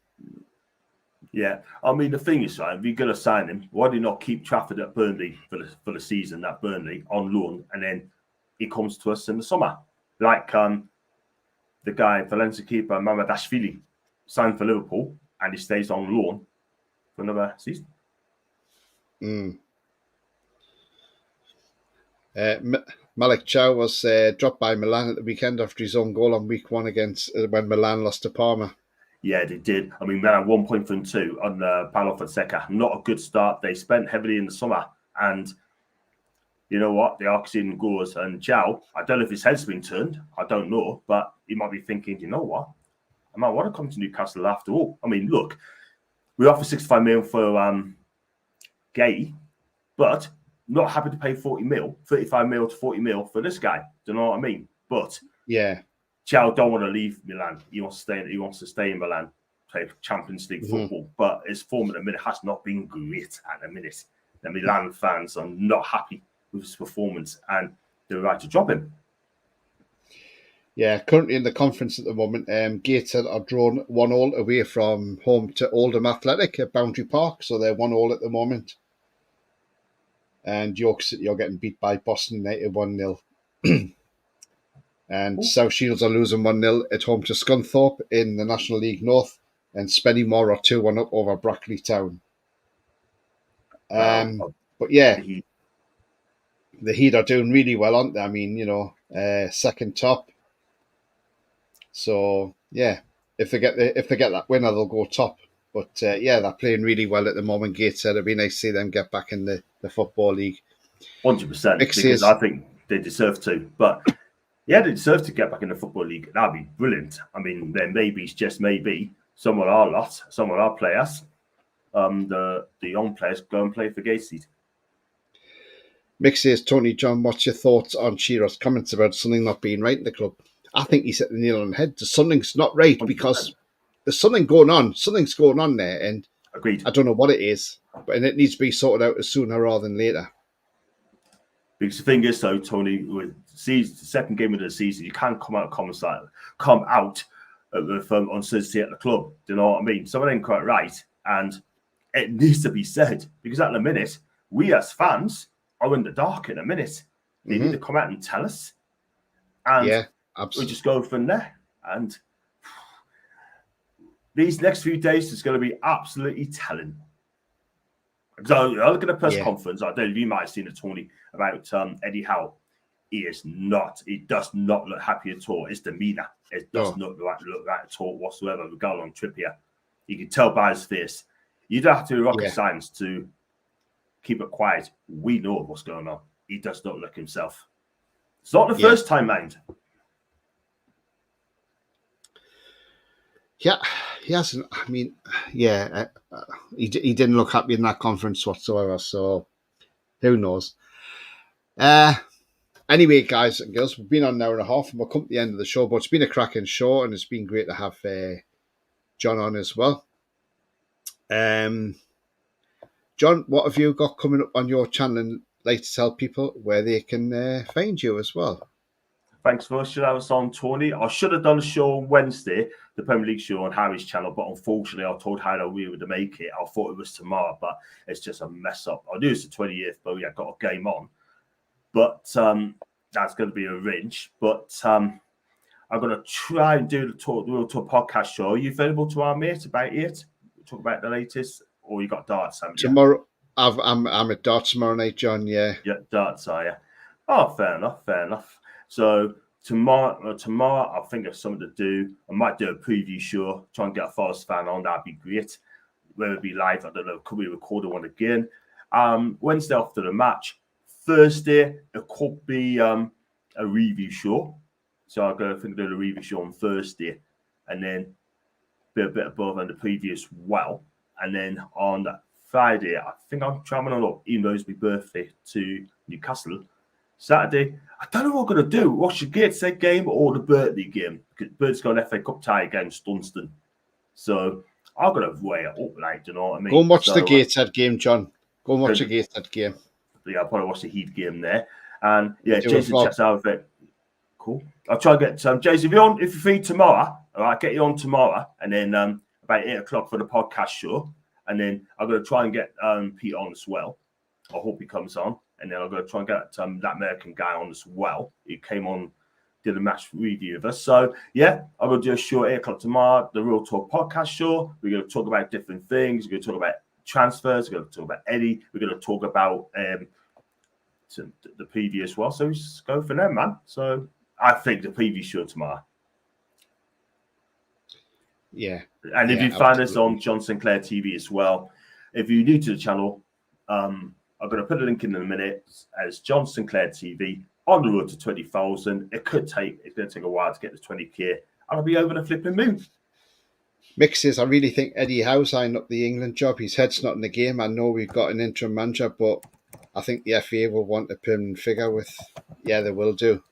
[SPEAKER 2] Yeah, I mean, the thing is, right, if you're going to sign him, why do you not keep Trafford at Burnley for the season, at Burnley, on loan, and then he comes to us in the summer? Like the guy, Valencia keeper, Mamadashvili, signed for Liverpool, and he stays on loan for another season.
[SPEAKER 1] Malik Chow was dropped by Milan at the weekend after his own goal on week 1 against when Milan lost to Parma.
[SPEAKER 2] Yeah, they did. I mean, they had 1 point from 2 on Paulo Fonseca. Not a good start. They spent heavily in the summer. And you know what? They are seeing goals. And Chow, I don't know if his head's been turned. I don't know. But he might be thinking, you know what? I might want to come to Newcastle after all. I mean, look, we offer 65 million for Gay, but not happy to pay 40 mil, 35 mil to 40 mil for this guy. Do you know what I mean? But
[SPEAKER 1] yeah,
[SPEAKER 2] Chow don't want to leave Milan. He wants to stay in Milan, play Champions League football. But his form at the minute has not been great at the minute. The Milan fans are not happy with his performance and they're right to drop him.
[SPEAKER 1] Yeah, currently in the conference at the moment, Gateshead are drawn 1-1 away from home to Oldham Athletic at Boundary Park. So they're 1-1 at the moment. And York City are getting beat by Boston United 1-0. And South Shields are losing 1-0 at home to Scunthorpe in the National League North. And Spennymoor are 2-1 up over Brackley Town. But yeah, the Heat are doing really well, aren't they? I mean, you know, second top. So yeah, if they get that winner, they'll go top. But yeah, they're playing really well at the moment. Gateshead, it'd be nice to see them get back in the Football League.
[SPEAKER 2] 100%, because I think they deserve to. But yeah, they deserve to get back in the Football League. That'd be brilliant. I mean, then maybe it's just maybe some of our players, the young players, go and play for Gateshead.
[SPEAKER 1] Mick says, Tony John, what's your thoughts on Shearer's comments about something not being right in the club? I think he hit the nail on the head. Something's not right 100%. Because there's something going on. Something's going on there, and
[SPEAKER 2] agreed.
[SPEAKER 1] I don't know what it is, but it needs to be sorted out sooner rather than later.
[SPEAKER 2] Because the thing is, though, Tony, with the second game of the season, you can't come out on Thursday at the club. Do you know what I mean? Something ain't quite right, and it needs to be said because at the minute, we as fans are in the dark. In a minute, they need to come out and tell us, and
[SPEAKER 1] yeah, absolutely.
[SPEAKER 2] We just go from there. And these next few days is going to be absolutely telling. So I look at the press conference. I don't know if you might have seen it, Tony, about Eddie Howe. He does not look happy at all. His demeanour, it does not look right at all whatsoever. We go on Trippier. You can tell by his face. You don't have to do rocket science to keep it quiet. We know what's going on. He does not look himself. It's not the first time, mind.
[SPEAKER 1] Yeah, he hasn't. I mean, yeah, he didn't look happy in that conference whatsoever. So who knows? Anyway, guys and girls, we've been on an hour and a half, and we'll come to the end of the show. But it's been a cracking show, and it's been great to have John on as well. John, what have you got coming up on your channel, and like to tell people where they can find you as well?
[SPEAKER 2] Thanks for having us on, Tony. I should have done a show on Wednesday, the Premier League show on Harry's channel, but unfortunately, I told Harry we were to make it. I thought it was tomorrow, but it's just a mess up. I knew it's the 28th, but we got a game on. But that's going to be a wrench. But I'm going to try and do the Real Talk podcast show. Are you available tomorrow, mate, about it? Talk about the latest, or you got darts, haven't you?
[SPEAKER 1] Tomorrow, I'm at darts tomorrow night, John. Yeah.
[SPEAKER 2] Yeah, darts, are you? Oh, fair enough. So tomorrow, I'll think of something to do. I might do a preview show, try and get a Forest fan on. That'd be great. Whether it be live, I don't know. Could we record one again? Wednesday after the match. Thursday, it could be a review show. So I'm going to think of doing a review show on Thursday, and then be a bit above on the preview as well. And then on Friday, I think I'm traveling a lot, even though it's my birthday, to Newcastle. Saturday, I don't know what I'm going to do. Watch the Gateshead game or the Burnley game. Because Burnley's got an FA Cup tie against Dunstan. So I'm going to weigh it up, like, do you know what I mean?
[SPEAKER 1] Go and watch the Gateshead game, John. Go and watch the Gateshead game.
[SPEAKER 2] Yeah, I'll probably watch the Heat game there. And yeah, Jason checks out it. Cool. I'll try and get Jason, if you're free tomorrow, all right, get you on tomorrow, and then about 8 o'clock for the podcast show. And then I'm going to try and get Pete on as well. I hope he comes on. And then I'm going to try and get that American guy on as well. He came on, did a match review of us. So, yeah, I'm going to do a show at 8 o'clock tomorrow, the Real Talk podcast show. We're going to talk about different things. We're going to talk about transfers. We're going to talk about Eddie. We're going to talk about the preview as well. So, just go for them, man. So, I think the preview show tomorrow.
[SPEAKER 1] Yeah.
[SPEAKER 2] And if you find us on John Sinclair TV as well, if you're new to the channel, I'm going to put a link in a minute as John Sinclair TV on the road to 20,000. It's going to take a while to get to 20k. And I'll be over the flipping moon.
[SPEAKER 1] Mixes, I really think Eddie Howe signed up the England job. His head's not in the game. I know we've got an interim manager, but I think the FA will want a permanent figure with, yeah, they will do.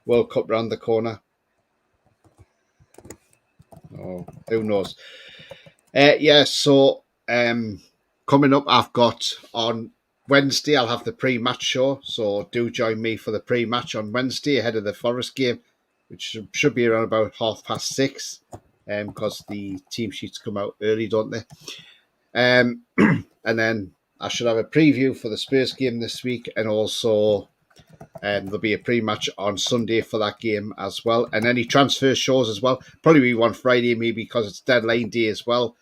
[SPEAKER 1] World Cup round the corner. Oh, who knows? So coming up, I've got on Wednesday, I'll have the pre-match show. So do join me for the pre-match on Wednesday ahead of the Forest game, which should be around about 6:30, because the team sheets come out early, don't they? And then I should have a preview for the Spurs game this week, and also there'll be a pre-match on Sunday for that game as well, and any transfer shows as well. Probably be one Friday, maybe, because it's deadline day as well.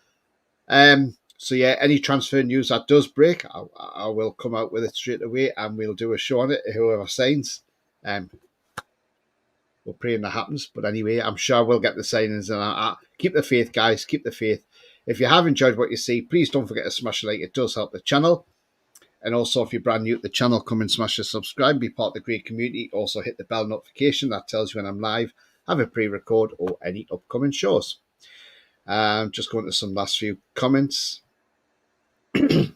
[SPEAKER 1] So yeah, any transfer news that does break, I will come out with it straight away, and we'll do a show on it. Whoever signs, we're praying that happens. But anyway, I'm sure we'll get the signings, and I keep the faith, guys. Keep the faith. If you have enjoyed what you see, please don't forget to smash a like. It does help the channel. And also, if you're brand new to the channel, come and smash the subscribe, be part of the great community. Also, hit the bell notification. That tells you when I'm live, have a pre-record, or any upcoming shows. Just going to some last few comments.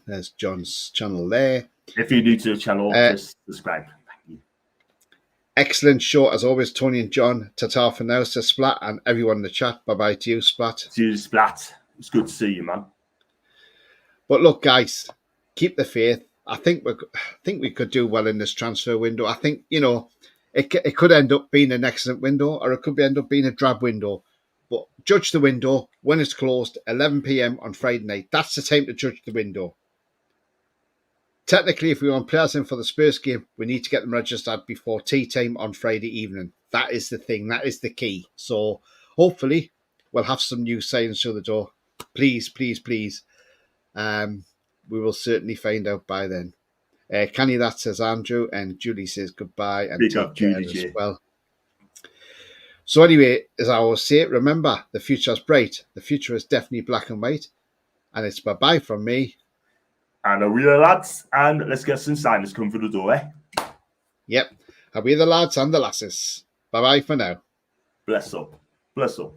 [SPEAKER 1] There's John's channel there.
[SPEAKER 2] If you're new to the channel, just subscribe. Thank you.
[SPEAKER 1] Excellent show, as always, Tony and John. Ta-ta for now, says Splat, and everyone in the chat. Bye-bye to you, Splat.
[SPEAKER 2] See you, Splat. It's good to see you, man.
[SPEAKER 1] But look, guys, keep the faith. I think we could do well in this transfer window. I think, it could end up being an excellent window, or it could end up being a drab window. But judge the window when it's closed, 11 p.m. on Friday night. That's the time to judge the window. Technically, if we want players in for the Spurs game, we need to get them registered before tea time on Friday evening. That is the thing. That is the key. So hopefully we'll have some new signings through the door. Please, please, please. We will certainly find out by then. Canny, that says Andrew, and Julie says goodbye, and
[SPEAKER 2] Big up, Julie
[SPEAKER 1] as well. So anyway, as I always say, remember, the future is bright. The future is definitely black and white. And it's bye-bye from me.
[SPEAKER 2] And are we the lads? And let's get some signers come through the door, eh?
[SPEAKER 1] Yep. Are we the lads and the lasses? Bye-bye for now.
[SPEAKER 2] Bless up. Bless up.